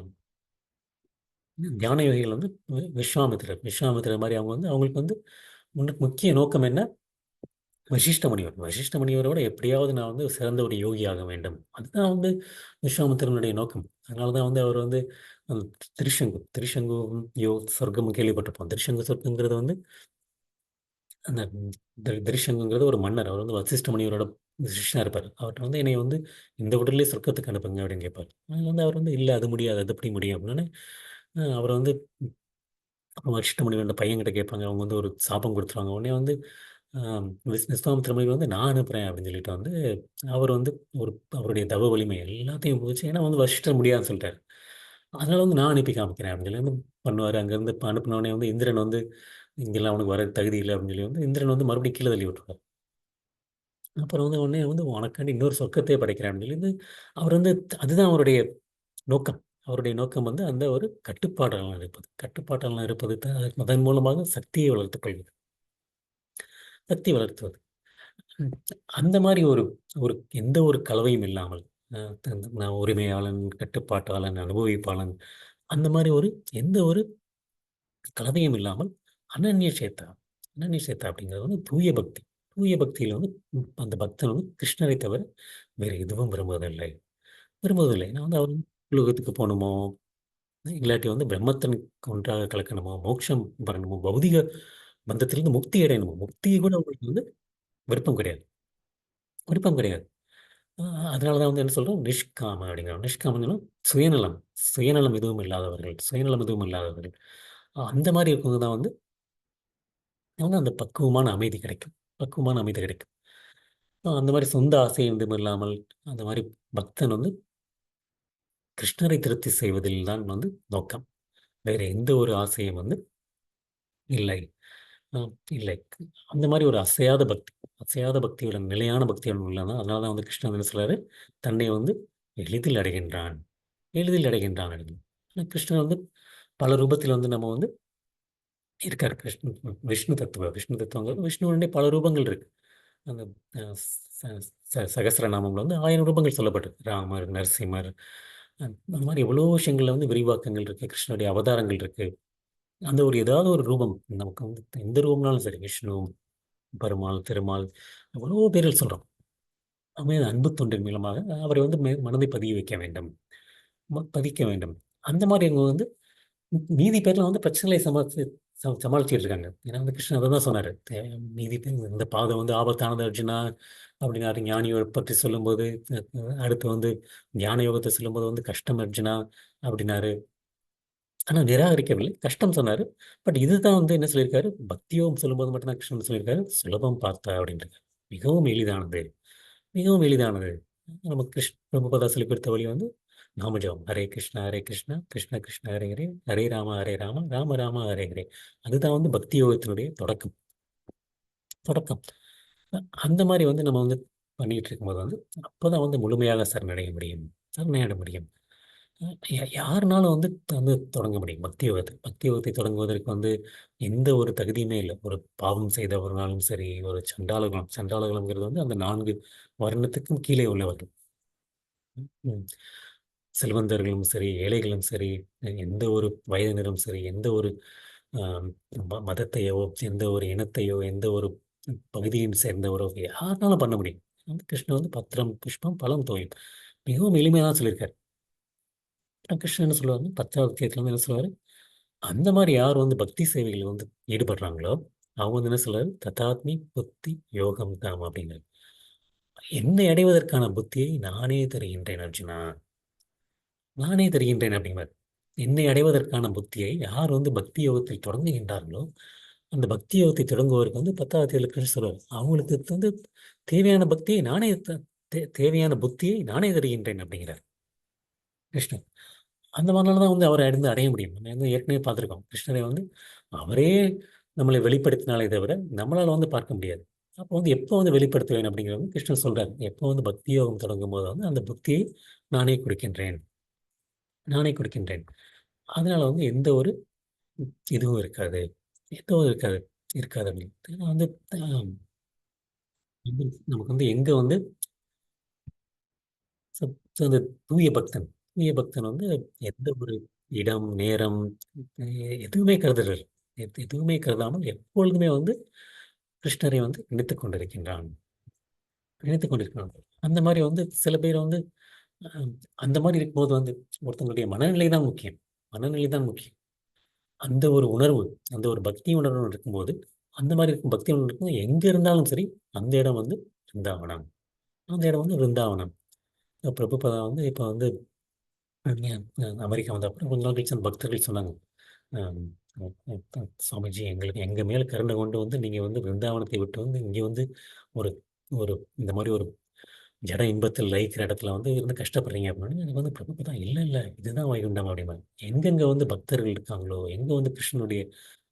தியான யோகிகள் வந்து விஸ்வாமித்திரர் மாரி அவங்க வந்து அவங்களுக்கு வந்து முக்கிய நோக்கம் என்ன? வசிஷ்ட முனிவர். வசிஷ்ட முனிவரோட எப்படியாவது நான் வந்து சிறந்த ஒரு யோகி ஆக வேண்டும். அதுதான் வந்து விஸ்வாமித்திரனுடைய நோக்கம். அதனால தான் வந்து அவர் வந்து அந்த திரிசங்கு சொர்க்கம் கேள்விப்பட்டிருப்போம். திரிசங்கு சொர்க்கங்கிறது வந்து அந்த திரிசங்குங்கிறது ஒரு மன்னர். அவர் வந்து வசிஷ்ட முனிவரோட சிஷ்யனா இருப்பாரு. அவர்ட்ட வந்து என்னைய வந்து இந்த உடல்லயே சொர்க்கத்துக்கு அனுப்புங்க அப்படின்னு கேட்பாரு. அது வந்து அவர் வந்து இல்ல அது முடியாது. அது எப்படி முடியும்? அப்படின்னோனே, அவர வந்து அப்புறம் வசிஷ்ட முனிவர் அந்த பையன்கிட்ட கேட்பாங்க. அவங்க வந்து ஒரு சாபம் குடுத்துருவாங்க. உடனே வந்து அ விஸ்வாமித்திர முனிவர் வந்து நான் அனுப்புறேன் அப்படின்னு சொல்லிட்டு வந்து அவர் வந்து ஒரு அவருடைய தவ வலிமை எல்லாத்தையும் உபயோகிச்சு ஏன்னா வந்து வசிஷ்டர் முடியாதுன்னு சொல்லிட்டாரு. அதனால வந்து நான் அனுப்பி காமிக்கிறேன் அப்படின்னு சொல்லி வந்து பண்ணுவாரு. அங்கேருந்து அனுப்புனோனே வந்து இந்திரன் வந்து இங்கெல்லாம் அவனுக்கு வர தகுதி இல்ல அப்படின்னு சொல்லி வந்து இந்திரன் வந்து மறுபடியும் கீழ தள்ளி விட்டுருவாரு. அப்புறம் வந்து உடனே வந்து உனக்காண்டி இன்னொரு சொர்க்கத்தையே படைக்கிறேன் அப்படின்னு சொல்லி வந்து அவர் வந்து அதுதான் அவருடைய நோக்கம். அவருடைய நோக்கம் வந்து அந்த ஒரு கட்டுப்பாடெல்லாம் இருப்பது. கட்டுப்பாட்டெல்லாம் இருப்பது அதன் மூலமாக சக்தியை வளர்த்துக் கொள்வது. சக்தி வளர்த்துவது. ம். அந்த மாரி ஒரு ஒரு எந்த ஒரு கலவையும் இல்லாமல், அ நான் உரிமையாளன், கட்டுப்பாட்டாளன், அனுபவிப்பாளன் அந்த மாரி ஒரு எந்த ஒரு கலவையும் இல்லாமல் அனன்ய சேத்தா. அனன்ய சேத்தா அப்படிங்கிறது வந்து தூய பக்தி. தூய பக்தியில வந்து அந்த பக்தன் வந்து கிருஷ்ணரை தவிர வேறு எதுவும் விரும்புவதில்லை. விரும்புவதில்லை. நான் வந்து அவர் உலகத்துக்கு போணுமோ, இல்லாட்டி வந்து பிரம்மத்தன் ஒன்றாக கலக்கணுமோ, மோட்சம் பெறணுமோ, பௌதிக பந்தத்திலிருந்து முக்தி அடையணுமோ, முக்திய கூட அவங்களுக்கு வந்து விருப்பம் கிடையாது. விருப்பம் கிடையாது. அ அதனால தான் வந்து என்ன சொல்றோம், நிஷ்காம அப்படிங்கிறோம். நிஷ்காமன்னா சுயநலம். சுயநலம் எதுவும் இல்லாதவர்கள். சுயநலம் எதுவும் இல்லாதவர்கள். அந்த மாரி இருக்கவங்க தான் வந்து அவங்க அந்த பக்குவமான அமைதி கிடைக்கும். பக்குவமான அமைதி கிடைக்கும். அந்த மாரி சொந்த ஆசை எதுவும் இல்லாமல், அந்த மாரி பக்தன் வந்து கிருஷ்ணரை திருப்தி செய்வதில் தான் வந்து நோக்கம். வேற எந்த ஒரு ஆசையும் வந்து இல்லை. அ இல்லை. அந்த மாரி ஒரு அசையாத பக்தி. அசையாத பக்தியுடன், நிலையான பக்தியுடன் உள்ளவன். அதனால தான் வந்து கிருஷ்ணர் என்ன சொல்றாரு, தன்னை வந்து எளிதில் அடைகின்றான். எளிதில் அடைகின்றான் அப்படின்னு. ஆனா கிருஷ்ணர் வந்து பல ரூபத்தில் வந்து நம்ம வந்து இருக்காரு. விஷ்ணு தத்துவம். விஷ்ணு தத்துவங்கிறது விஷ்ணுவுடைய பல ரூபங்கள் இருக்கு. அந்த சகஸ்ரநாமம்ல வந்து 1000 ரூபங்கள் சொல்லப்பட்டிருக்கு. ராமர், நரசிம்மர், அந்த மாதிரி எவ்வளோ விஷயங்கள்ல வந்து விரிவாக்கங்கள் இருக்கு. கிருஷ்ணனுடைய அவதாரங்கள் இருக்கு. அந்த ஒரு ஏதாவது ஒரு ரூபம் நமக்கு வந்து எந்த ரூபம்னாலும் சரி, விஷ்ணு, பெருமாள், திருமால், எவ்வளவோ பேர்கள் சொல்றோம். நம்ம அன்பு தொண்டின் மூலமாக அவரை வந்து மனதை பதிய வைக்க வேண்டும், பதிக்க வேண்டும். அந்த மாதிரி அவங்க வந்து மீதி பேர்லாம் வந்து பிரச்சனைகளை சமாளிச்சுட்டு இருக்காங்க. ஏன்னா வந்து கிருஷ்ணன் அதை தான் சொன்னாரு. மீதி பேர் இந்த பாதம் வந்து ஆபத்தானது அர்ஜுனா அப்படின்னாரு. ஞானியை பற்றி சொல்லும்போது, அடுத்து வந்து ஞான யோகத்தை சொல்லும்போது வந்து கஷ்டம் அர்ஜுனா அப்படின்னாரு. ஆனா நிராகரிக்கவில்லை. கஷ்டம் சொன்னாரு. பட் இதுதான் வந்து என்ன சொல்லியிருக்காரு, பக்தியோகம் சொல்லும்போது மட்டும்தான் கிருஷ்ணன் சொல்லியிருக்காரு, சுலபம் பார்த்தா அப்படின்ட்டு. மிகவும் எளிதானது. மிகவும் எளிதானது. நம்ம பிரபுபாதா சொல்லிக் கொடுத்த வழி வந்து நாமஜபம். ஹரே கிருஷ்ணா ஹரே கிருஷ்ணா கிருஷ்ண கிருஷ்ண ஹரே ஹரே ஹரே ராம ஹரே ராம ராம ராம ஹரே ஹரே. அதுதான் வந்து பக்தி யோகத்தினுடைய தொடக்கம். தொடக்கம். அந்த மாதிரி வந்து நம்ம வந்து பண்ணிட்டு இருக்கும்போது வந்து அப்போதான் வந்து முழுமையாக சரணடைய முடியும். சரணடைய முடியும். யாருனாலும் வந்து வந்து தொடங்க முடியும் பக்தி யோகத்தை. பக்தி யோகத்தை தொடங்குவதற்கு வந்து எந்த ஒரு தகுதியுமே இல்லை. ஒரு பாவம் செய்தவர்களாலும் சரி, ஒரு சண்டாளர்களும், சண்டாளர்களுங்கிறது வந்து அந்த 4 வர்ணத்துக்கும் கீழே உள்ளவர்கள். ம். செல்வந்தர்களும் சரி, ஏழைகளும் சரி, எந்த ஒரு வயதினரும் சரி, எந்த ஒரு ஆம், மதத்தையோ, எந்த ஒரு இனத்தையோ, எந்த ஒரு பகுதியும் சேர்ந்தவரோ யாருனாலும் பண்ண முடியும். வந்து கிருஷ்ணன் வந்து பத்திரம் புஷ்பம் பலம் தோயும். மிகவும் எளிமையாக தான் சொல்லியிருக்காரு. கிருஷ்ணன் என்ன சொல்லுவாரு, 10வது அத்தியாயத்துல வந்து என்ன சொல்லுவாரு, அந்த மாதிரி யார் வந்து பக்தி சேவைகள் வந்து ஈடுபடுறாங்களோ அவங்க வந்து என்ன சொல்றாரு, ததாத்மி புத்தி யோகம் தாம் அப்படிங்கிறார். என்னை அடைவதற்கான புத்தியை நானே தருகின்றேன் அர்ஜுனா. நானே தருகின்றேன் அப்படிங்கிறார். என்னை அடைவதற்கான புத்தியை யார் வந்து பக்தி யோகத்தில் தொடங்குகின்றார்களோ அந்த பக்தி யோகத்தை தொடங்குவதற்கு வந்து 10வது அத்தியாயத்துல கிருஷ்ணர் சொல்றார், அவங்களுக்கு வந்து தேவையான பக்தியை நானே தேவையான புத்தியை நானே தருகின்றேன் அப்படிங்கிறார் கிருஷ்ணர். அந்த மாதிரினால தான் வந்து அவரை அடைய முடியும். நம்ம வந்து ஏற்கனவே பார்த்துருக்கோம். கிருஷ்ணரை வந்து அவரே நம்மளை வெளிப்படுத்தினாலே தவிர நம்மளால வந்து பார்க்க முடியாது. அப்போ வந்து எப்போ வந்து வெளிப்படுத்துவேன் அப்படிங்கிறது வந்து கிருஷ்ணர் சொல்றாரு. எப்போ வந்து பக்தி யோகம் தொடங்கும் போது வந்து அந்த புத்தியை நானே கொடுக்கின்றேன். நானே கொடுக்கின்றேன். அதனால வந்து எந்த ஒரு இதுவும் இருக்காது. எதுவும் இருக்காது. இருக்காது அப்படின்னு. ஏன்னா வந்து ஆஹ் நமக்கு வந்து எங்க வந்து சோ சோ அந்த தூய பக்தன் தூய பக்தன் வந்து எந்த ஒரு இடம், நேரம் எதுவுமே கருதல் எதுவுமே கருதாமல் எப்பொழுதுமே வந்து கிருஷ்ணரை வந்து நினைத்துக் கொண்டிருக்கின்றான். நினைத்துக் கொண்டிருக்கிறான். அந்த மாதிரி வந்து சில பேர் வந்து அஹ், அந்த மாதிரி இருக்கும்போது வந்து ஒருத்தங்களுடைய மனநிலை தான் முக்கியம். மனநிலை தான் முக்கியம். அந்த ஒரு உணர்வு, அந்த ஒரு பக்தி உணர்வு இருக்கும்போது, அந்த மாதிரி இருக்கும் பக்தி உணர்வு இருக்கும்போது எங்க இருந்தாலும் சரி, அந்த இடம் வந்து பிருந்தாவனம். அந்த இடம் வந்து பிருந்தாவனம். பிரபுபதா வந்து இப்போ வந்து அமெரிக்கா வந்த அப்புறம் கொஞ்ச நாள் கழிச்சு அந்த பக்தர்கள் சொன்னாங்க, ஆம், சுவாமிஜி எங்களுக்கு எங்கள் மேல் கருணை கொண்டு வந்து நீங்கள் வந்து பிருந்தாவனத்தை விட்டு வந்து இங்கே வந்து ஒரு ஒரு இந்த மாதிரி ஒரு ஜட இன்பத்தில் லயிக்கிற இடத்துல வந்து இருந்து கஷ்டப்படுறீங்க அப்படின்னு எனக்கு வந்து பிரபுபதா இல்லை இல்லை இதுதான் வைகுண்டம் அப்படிம்பாங்க. எங்கெங்கே வந்து பக்தர்கள் இருக்காங்களோ, எங்கே வந்து கிருஷ்ணனுடைய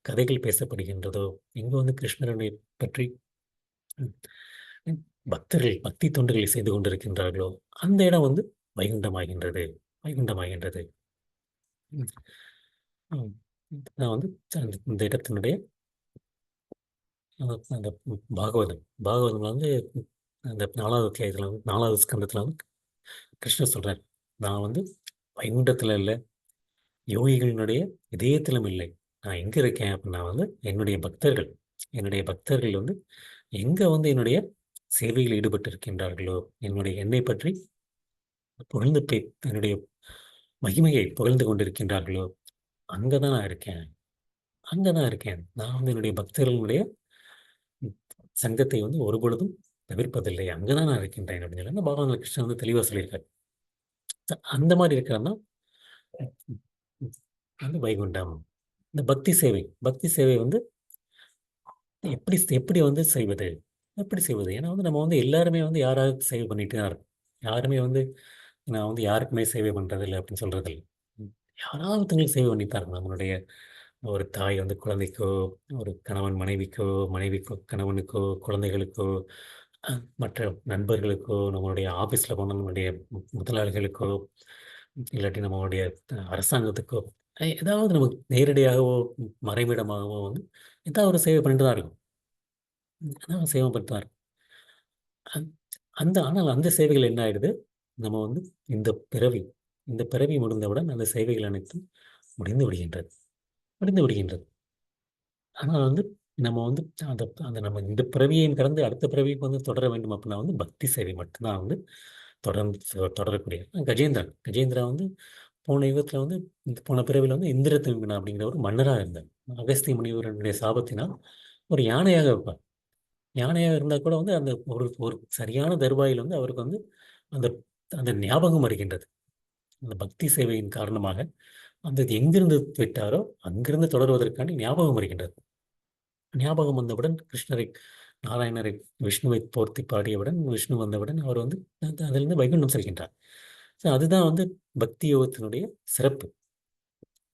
கதைகள் பேசப்படுகின்றதோ, எங்கே வந்து கிருஷ்ணருடைய பற்றி ம், ம், பக்தர்கள் பக்தி தொண்டுகளை செய்து கொண்டிருக்கின்றார்களோ அந்த இடம் வந்து வைகுண்டமாகின்றது. வைகுண்டமாகின்றது. ம். ம். நான் வந்து இந்த இடத்தினுடைய அந்த பாகவதம் பாகவதம்ல வந்து அந்த 4வது அத்தியாயத்தில் வந்து 4வது ஸ்கந்தத்தில் வந்து கிருஷ்ணர் சொல்றார், நான் வந்து வைகுண்டத்தில் இல்லை, யோகிகளினுடைய இதயத்திலும் இல்லை. நான் எங்கே இருக்கேன் அப்படின்னா வந்து என்னுடைய பக்தர்கள் வந்து எங்கே வந்து என்னுடைய சேவையில் ஈடுபட்டு இருக்கின்றார்களோ, என்னை பற்றி புகழ்ந்து என்னுடைய மகிமையை புகழ்ந்து கொண்டிருக்கின்றார்களோ, அங்கே தான் நான் இருக்கேன். அங்கே தான் இருக்கேன். நான் வந்து என்னுடைய பக்தர்களுடைய சங்கத்தை வந்து ஒருபொழுதும் தவிர்ப்பதில்லை. அங்கே தான் நான் இருக்கின்றேன் அப்படின்னு சொல்லி பகவான் கிருஷ்ணன் வந்து தெளிவாக சொல்லியிருக்காரு. அந்த மாதிரி இருக்கிறன்னா வந்து வைகுண்டம். இந்த பக்தி சேவை வந்து எப்படி எப்படி வந்து செய்வது? எப்படி செய்வது? ஏன்னா வந்து நம்ம வந்து எல்லாருமே வந்து யாராவது சேவை பண்ணிட்டு தான் இருக்கோம். யாருமே வந்து நான் வந்து யாருக்குமே சேவை பண்றதில்லை அப்படின்னு சொல்றதில்லை. ம். யாராவது ஒருத்தங்களுக்கு சேவை பண்ணிட்டு தான் இருக்கணும். நம்மளுடைய ஒரு தாய் வந்து குழந்தைக்கோ, ஒரு கணவன் மனைவிக்கோ, மனைவிக்கோ கணவனுக்கோ, குழந்தைகளுக்கோ, மற்ற நண்பர்களுக்கோ, நம்மளுடைய ஆஃபீஸில் போன நம்மளுடைய முதலாளிகளுக்கோ, இல்லாட்டி நம்மளுடைய அரசாங்கத்துக்கோ ஏதாவது நமக்கு நேரடியாகவோ மறைமுகமாகவோ வந்து ஏதாவது ஒரு சேவை பண்ணிட்டு தான் இருக்கும். ஏதாவது சேவை பண்ணிட்டு தான் இருக்கும். அந் ஆனால் அந்த சேவைகள் என்ன ஆயிடுது, நம்ம வந்து இந்த பிறவி இந்த பிறவி முடிந்தவுடன் அந்த சேவைகள் அனைத்தும் முடிந்து விடுகின்றது முடிந்து விடுகின்றது. ஆனால் வந்து நம்ம வந்து அந்த அந்த நம்ம இந்த பிறவியையும் கடந்து அடுத்த பிறவிக்கு வந்து தொடர வேண்டும் அப்படின்னா வந்து பக்தி சேவை மட்டும்தான் வந்து தொடர்ந்து தொடரக்கூடிய கஜேந்திரன் கஜேந்திரா வந்து போன யுகத்தில் வந்து இந்த போன பிறவியில் வந்து இந்திரதம்னா அப்படிங்கிற ஒரு மன்னராக இருந்தார். அகஸ்திய முனிவருடைய சாபத்தினால் ஒரு யானையாக இருப்பார். யானையாக இருந்தால் கூட வந்து அந்த ஒரு ஒரு சரியான தருவாயில் வந்து அவருக்கு வந்து அந்த அந்த ஞாபகம் வருகின்றது. அந்த பக்தி சேவையின் காரணமாக அந்த எங்கிருந்து விட்டாரோ அங்கிருந்து தொடர்வதற்காண்டி ஞாபகம் வருகின்றது. ஞாபகம் வந்தவுடன் கிருஷ்ணரை நாராயணரை விஷ்ணுவை போர்த்தி பாடியவுடன் விஷ்ணு வந்தவுடன் அவர் வந்து அதிலிருந்து வைகுண்டம் செல்கின்றார். ஸோ அதுதான் வந்து பக்தி யோகத்தினுடைய சிறப்பு.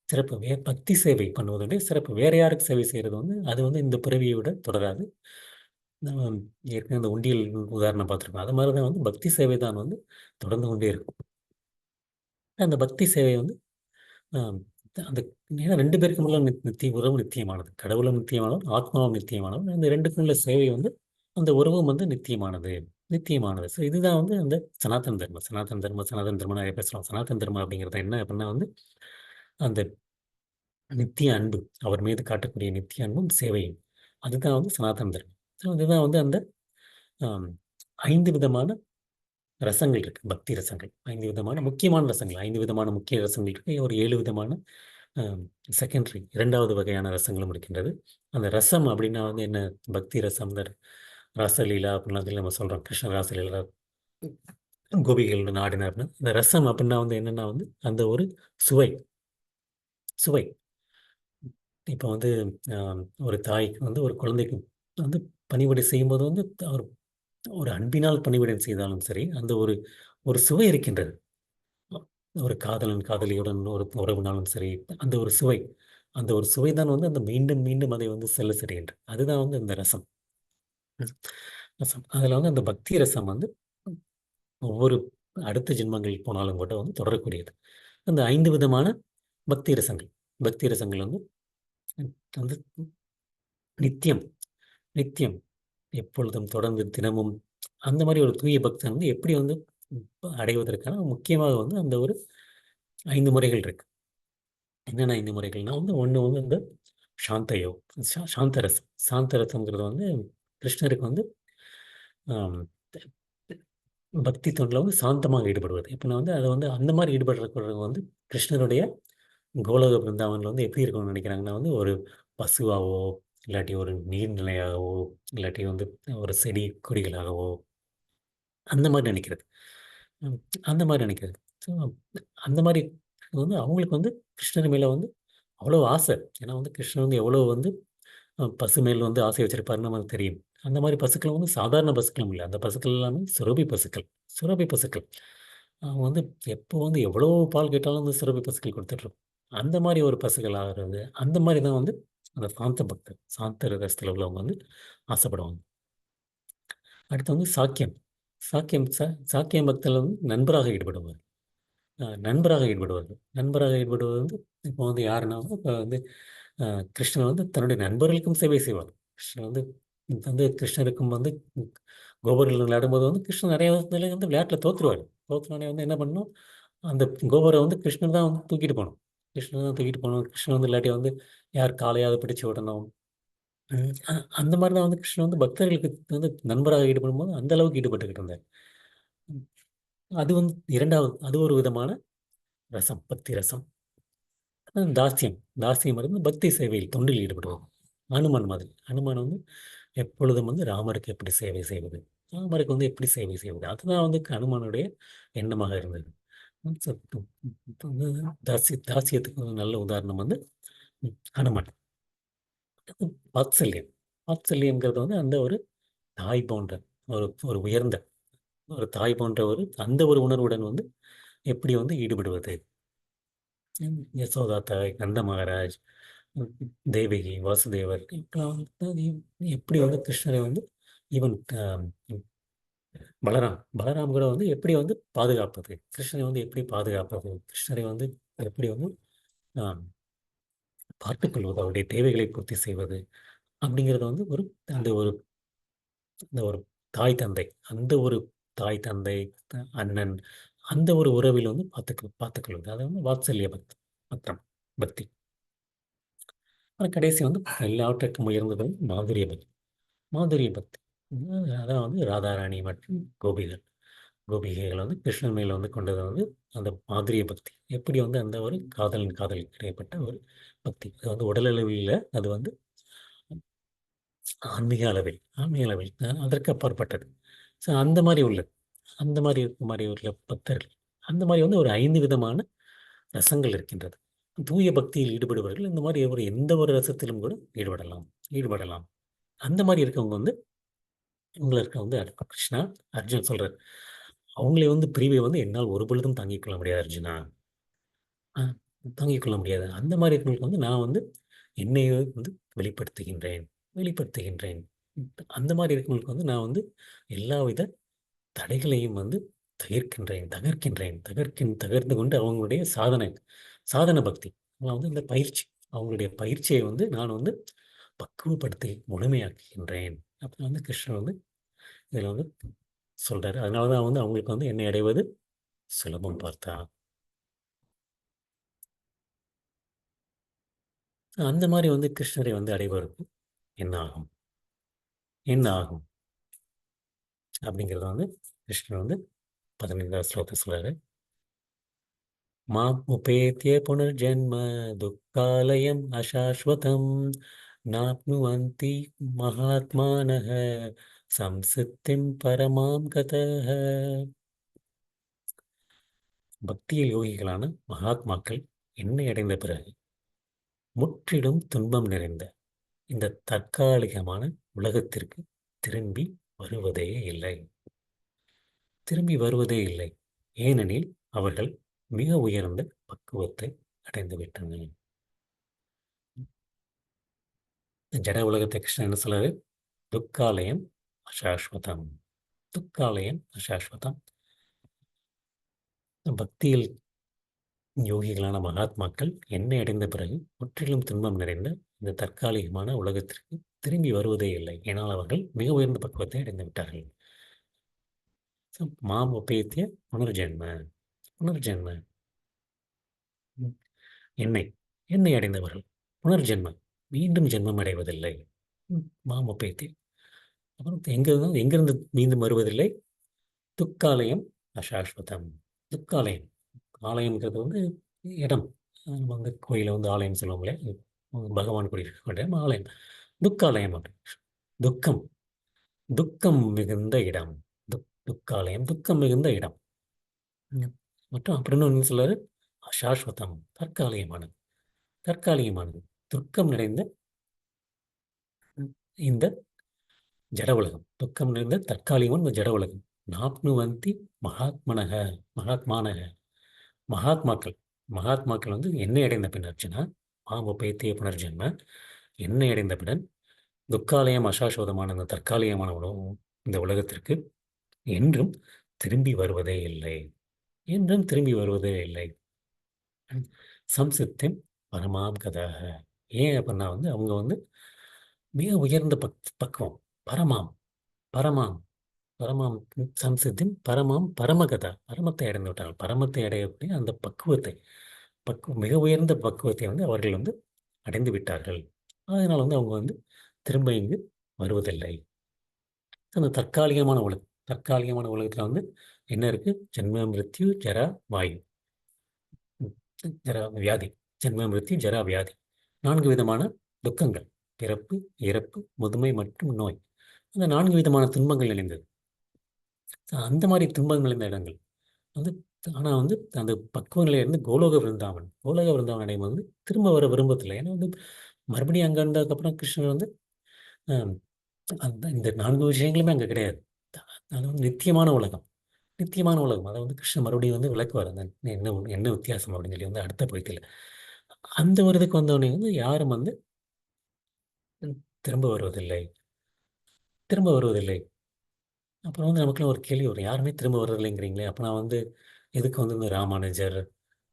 சிறப்பு பக்தி சேவை பண்ணுவதுடைய சிறப்பு. வேற யாருக்கு சேவை செய்கிறது வந்து அது வந்து இந்த பிறவியை விட தொடராது. நம்ம ஏற்கனவே அந்த உண்டியல் உதாரணம் பார்த்துருக்கோம். அது மாதிரி தான் வந்து பக்தி சேவை தான் வந்து தொடர்ந்து கொண்டே இருக்கும். அந்த பக்தி சேவை வந்து ஆம், அந்த ஏன்னா 2 பேருக்குமுள்ள நித்திய உறவு நித்தியமானது. கடவுளும் நித்தியமானவர், ஆத்மாவும் நித்தியமானவர். அந்த 2க்கும் உள்ள சேவை வந்து அந்த உறவும் வந்து நித்தியமானது நித்தியமானது. ஸோ இதுதான் வந்து அந்த சனாதன தர்மம். சனாதன தர்மம் நிறைய பேசுகிறோம். சனாதன தர்மம் அப்படிங்கிறது என்ன அப்படின்னா வந்து அந்த நித்திய அன்பு, அவர் மீது காட்டக்கூடிய நித்திய அன்பும் சேவையும். அதுதான் வந்து சனாதன தர்மம். ஸோ இதுதான் வந்து அந்த ஆம், 5 விதமான ரசங்கள் இருக்கு. பக்தி ரசங்கள். 5 விதமான முக்கியமான ரசங்கள். 5 விதமான முக்கிய ரசங்கள் இருக்கு. ஒரு 7 விதமான செகண்டரி 2வது வகையான ரசங்களும் இருக்கின்றது. அந்த ரசம் அப்படின்னா வந்து என்ன, பக்தி ரசம், இந்த ராசலீலா அப்படிலாம் சொல்லி நம்ம சொல்றோம். கிருஷ்ண ராசலீலா, கோபிகளோட நாடினார்னு. இந்த ரசம் அப்படின்னா வந்து என்னன்னா வந்து அந்த ஒரு சுவை சுவை. இப்போ வந்து ஒரு தாய்க்கு வந்து ஒரு குழந்தைக்கு வந்து பணிவிடை செய்யும்போது வந்து அவர் ஒரு அன்பினால் பணிவிடை செய்தாலும் சரி, அந்த ஒரு ஒரு சுவை இருக்கின்றது. ஒரு காதலன் காதலியுடன் ஒரு உறவுனாலும் சரி, அந்த ஒரு சுவை அந்த ஒரு சுவை தான் வந்து அந்த மீண்டும் மீண்டும் அதை வந்து செல்ல செய்கின்றது. அதுதான் வந்து இந்த ரசம். ம். ரசம் அதில் வந்து அந்த பக்தி ரசம் வந்து ஒவ்வொரு அடுத்த ஜென்மங்கள் போனாலும் கூட வந்து தொடரக்கூடியது. அந்த 5 விதமான பக்தி ரசங்கள். பக்தி ரசங்கள் வந்து வந்து நித்தியம் நித்தியம் எப்பொழுதும் தொடர்ந்து தினமும் அந்த மாதிரி ஒரு தூய பக்தன் வந்து எப்படி வந்து அடைவதற்கான முக்கியமாக வந்து அந்த ஒரு 5 முறைகள் இருக்கு. என்னென்ன 5 முறைகள்னா வந்து ஒண்ணு வந்து இந்த சாந்தயோ சாந்தரசம். சாந்தரசம்ங்கிறது வந்து கிருஷ்ணருக்கு வந்து ஆம், பக்தி தொண்டில் வந்து சாந்தமாக ஈடுபடுவது. இப்போ நான் வந்து அதை வந்து அந்த மாதிரி ஈடுபடுறவங்க வந்து கிருஷ்ணருடைய கோலோக பிருந்தாவனில் வந்து எப்படி இருக்கணும்னு நினைக்கிறாங்கன்னா வந்து ஒரு பசுவாகவோ இல்லாட்டி ஒரு நீர்நிலையாகவோ இல்லாட்டி வந்து ஒரு செடி கொடிகளாகவோ அந்த மாதிரி நினைக்கிறது. ம். அந்த மாதிரி நினைக்கிறது. ஸோ அந்த மாதிரி வந்து அவங்களுக்கு வந்து கிருஷ்ணர் மேல வந்து அவ்வளோ ஆசை. ஏன்னா வந்து கிருஷ்ணர் வந்து எவ்வளோ வந்து பசு மேல் வந்து ஆசை வச்சிருப்பாருன்னு நமக்கு தெரியும். அந்த மாதிரி பசுக்கள் வந்து சாதாரண பசுக்களும் இல்ல. அந்த பசுக்கள் எல்லாமே சுரபி பசுக்கள். சுரபி பசுக்கள். அவங்க வந்து எப்போ வந்து எவ்வளோ பால் கேட்டாலும் வந்து சுரபி பசுக்கள் குடுத்துட்ருக்கும். அந்த மாதிரி ஒரு பசுக்கள் ஆகுறது, அந்த மாதிரி தான் வந்து அந்த சாந்த பக்தர், சாந்த ரகத்துல உள்ளவங்க வந்து ஆசைப்படுவாங்க. அடுத்து வந்து சாக்கியம். சாக்கியம் சாக்கியம் பக்தர்கள் வந்து நண்பராக ஈடுபடுவார். நண்பராக ஈடுபடுவார்கள். நண்பராக ஈடுபடுவது வந்து இப்போ வந்து யாருன்னா இப்போ வந்து கிருஷ்ணர் வந்து தன்னுடைய நண்பர்களுக்கும் சேவை செய்வார். கிருஷ்ணர் வந்து வந்து கிருஷ்ணருக்கும் வந்து கோபுரத்தில் விளையாடும்போது வந்து கிருஷ்ணர் நிறைய இதுல வந்து விளையாட்டில் தோற்றுருவார். தோற்றுனோடனே வந்து என்ன பண்ணணும், அந்த கோபுரம் வந்து கிருஷ்ணர் தான் வந்து தூக்கிட்டு போகணும். கிருஷ்ணர் தான் தூக்கிட்டு போகணும். கிருஷ்ணர் வந்து இல்லாட்டி வந்து யார் காலையாவது பிடிச்சு விடணும். அந்த மாதிரி தான் வந்து கிருஷ்ணர் வந்து பக்தர்களுக்கு வந்து நண்பராக ஈடுபடும்போது அந்த அளவுக்கு ஈடுபட்டுக்கிட்டு இருந்தார். ம். அது வந்து 2வது அது ஒரு விதமான ரசம், பக்தி ரசம். தாஸ்யம். தாஸ்யம் வந்து பக்தி சேவையில் தொண்டில் ஈடுபடுவோம். அனுமன் மாதிரி. அனுமன் வந்து எப்பொழுதும் வந்து ராமருக்கு எப்படி சேவை செய்வது? ராமருக்கு வந்து எப்படி சேவை செய்வது? அதுதான் வந்து அனுமனுடைய எண்ணமாக இருந்தது. ம் ச து வந்து தாசியத்துக்கு ஒரு நல்ல உதாரணம் வந்து அனுமன். வாத்சல்யம். வாத்சல்யம்ங்கிறது வந்து அந்த ஒரு தாய் போன்ற ஒரு ஒரு உயர்ந்த ஒரு தாய் போன்ற ஒரு அந்த ஒரு உணர்வுடன் வந்து எப்படி வந்து ஈடுபடுவது? யசோதா தாய், நந்த மகாராஜ், ம், தேவகி, வாசுதேவர் இப்பலாம் வந்து எப்படி வந்து கிருஷ்ணரை வந்து ஈவன் பலராம் கூட வந்து எப்படி வந்து பாதுகாப்பது? கிருஷ்ணரை வந்து எப்படி பாதுகாப்பது? கிருஷ்ணரை வந்து எப்படி வந்து ஆ பார்த்துக்கொள்வது? அவருடைய தேவைகளை பூர்த்தி செய்வது? அப்படிங்கிறத வந்து அந்த ஒரு அந்த ஒரு தாய், தந்தை, அந்த ஒரு தாய், தந்தை, அண்ணன், அந்த ஒரு உறவில் வந்து பார்த்துக்கொள்வது. அது வந்து வாத்சல்ய பக்தம் பக்தி. அப்புறம் கடைசி வந்து எல்லாவற்றுக்கும் உயர்ந்தது வந்து மாதுரிய பக்தி. அதான் வந்து ராதாராணி மற்றும் கோபிகைகள் வந்து கிருஷ்ணன் மேல வந்து கொண்டது வந்து அந்த மாதுரிய பக்தி. எப்படி வந்து அந்த ஒரு காதலுக்கு இடைப்பட்ட ஒரு பக்தி. அது வந்து உடல் அளவில் இல்ல. அது வந்து ஆன்மீக அளவில் அதற்கு அப்பாற்பட்டது. ஸோ அந்த மாரி உள்ளது. அந்த மாரி இருக்க மாரி உள்ள பக்தர்கள். அந்த மாரி வந்து ஒரு 5 விதமான ரசங்கள் இருக்கின்றது. தூய பக்தியில் ஈடுபடுபவர்கள் இந்த மாரி எந்த ஒரு ரசத்திலும் கூட ஈடுபடலாம் ஈடுபடலாம். அந்த மாரி இருக்கவங்க வந்து உங்களுக்கு வந்து கிருஷ்ணா அர்ஜுன் சொல்றாரு. அவங்களே வந்து பிரிவை வந்து என்னால் ஒருபொழுதும் தாங்கிக் கொள்ள முடியாது அர்ஜுனா. அ தாங்கிக் கொள்ள முடியாது. அந்த மாரி இருக்கவங்களுக்கு வந்து நான் வந்து என்னையே வந்து வெளிப்படுத்துகின்றேன் வெளிப்படுத்துகின்றேன். அந்த மாரி இருக்கவங்களுக்கு வந்து நான் வந்து எல்லாவித தடைகளையும் வந்து தகர்த்து கொண்டு அவங்களுடைய சாதன பக்தி. வந்து இந்த பயிற்சி. அவங்களுடைய பயிற்சியை வந்து நான் வந்து பக்குவப்படுத்தி முழுமையாக்குகின்றேன். அப்ப வந்து கிருஷ்ணர் வந்து இதில வந்து சொல்றாரு. அதனால தான் வந்து அவங்களுக்கு வந்து என்னை அடைவது சுலபம் பார்த்தா. அந்த மாரி வந்து கிருஷ்ணரை வந்து அடைவதற்கு என்ன ஆகும்? என்ன ஆகும்? அப்படிங்கிறத வந்து கிருஷ்ணர் வந்து 15வது ஸ்லோகத்துல சொல்றாரு. मामुपेत्य पुनर्जन्म दुःखालयम् अशाश्वतम् नाप्नुवन्ति महात्मानः संसिद्धिं परमां गतः. பக்தியில் யோகிகளான மகாத்மாக்கள் என்னை அடைந்த பிறகு முற்றிலும் துன்பம் நிறைந்த இந்த தற்காலிகமான உலகத்திற்கு திரும்பி வருவதே இல்லை. திரும்பி வருவதே இல்லை. ஏனெனில் அவர்கள் மிக உயர்ந்த பக்குவத்தை அடைந்து விட்டனர். ஜட உலகத்தை கிருஷ்ணன் என்ன சொல்றாரு? துக்காலயம் அசாஸ்வதம். துக்காலயம் அசாஸ்வதம். பக்தியில் யோகிகளான மகாத்மாக்கள் என்னை அடைந்த பிறகு முற்றிலும் துன்பம் நிறைந்த இந்த தற்காலிகமான உலகத்திற்கு திரும்பி வருவதே இல்லை. ஏனால் அவர்கள் மிக உயர்ந்த பக்குவத்தை அடைந்து விட்டார்கள். மாம் உபேத்திய புனர்ஜென்ம புனர்ஜென்ம ம், என்னை என்னை அடைந்தவர்கள் புனர்ஜென்மம் மீண்டும் ஜென்மம் அடைவதில்லை. மாம் உபேத்திய அப்புறம் எங்கிருந்து மீண்டும் வருவதில்லை? துக்காலயம் அசாஸ்வதம். துக்காலயம். ஆலயம்ங்கிறது வந்து இடம். நம்ம வந்து கோயில வந்து ஆலயம் சொல்லுவோம் இல்லையா? பகவான் குடியிருக்கக்கூடிய ஆலயம். துக்காலயம் அப்படின்னு. துக்கம். துக்கம் மிகுந்த இடம். துக்காலயம் துக்கம் மிகுந்த இடம். ம். மற்றும் அப்புறம் இன்னொன்னு சொல்றாரு, அசாஸ்வதம் தற்காலிகமானது. தற்காலிகமானது. துக்கம் நிறைந்த ம், இந்த ஜட உலகம். துக்கம் நிறைந்த தற்காலிகமான இந்த ஜட உலகம். நாப்னுவந்தி மகாத்மனக மகாத்மானக மகாத்மாக்கள் மகாத்மாக்கள் வந்து என்னை அடைந்த பின் அர்ச்சனா மாமுபேத்திய புனர்ஜென்ம என்னை அடைந்த பின் துக்காலயம் அசாஸ்வதமான இந்த தற்காலிகமான இந்த உலகத்திற்கு என்றும் திரும்பி வருவதே இல்லை. என்றும் திரும்பி வருவதே இல்லை. சம்சித்திம் பரமாம் கதாக. ஏன் அப்படின்னா வந்து அவங்க வந்து மிக உயர்ந்த பக்குவம். பரமாம் பரமாம் பரமாம் சம்சித்திம் பரமாம் பரமகதா. பரமத்தை அடைந்து விட்டார்கள். பரமத்தை அடையக்கூடிய அந்த பக்குவத்தை மிக உயர்ந்த பக்குவத்தை வந்து அவர்கள் வந்து அடைந்து விட்டார்கள். அதனால் வந்து அவங்க வந்து திரும்ப இங்கு வருவதில்லை. அந்த தற்காலிகமான உலகத்துல வந்து என்ன இருக்கு? ஜென்ம மிருத்யு ஜரா வாயு. ம், ஜரா வியாதி. ஜென்ம மிருத்யு ஜரா வியாதி. 4 விதமான துக்கங்கள். பிறப்பு, இறப்பு, முதுமை மற்றும் நோய். அந்த 4 விதமான துன்பங்கள் நிறைந்தது. அந்த மாதிரி துன்பங்கள் நிறைந்த இடங்கள் வந்து ஆனா வந்து அந்த பக்குவ நிலையிலிருந்து கோலோக விருந்தாவன் அடையும் வந்து திரும்ப வர விரும்பத்தில்லை. ஏன்னா வந்து மறுபடியும் அங்க இருந்ததுக்கப்புறம் கிருஷ்ணர் வந்து அ அந்த இந்த 4 விஷயங்களுமே அங்க கிடையாது. அது வந்து நித்தியமான உலகம். நித்தியமான உலகம். அத வந்து கிருஷ்ணர் மறுபடியும் வந்து விளக்குவாரு. அந்த என்ன வித்தியாசம் அப்படின்னு சொல்லி வந்து அடுத்த பகுதியில. அந்த ஒரு இதுக்கு வந்தவுடனே வந்து யாரும் வந்து ம் திரும்ப வருவதில்லை திரும்ப வருவதில்லை. அப்புறம் வந்து நமக்குலாம் ஒரு கேள்வி வரும். யாருமே திரும்ப வர்றதில்லைங்கிறீங்களே! அப்ப நான் வந்து எதுக்கு வந்து இந்த ராமானுஜர்,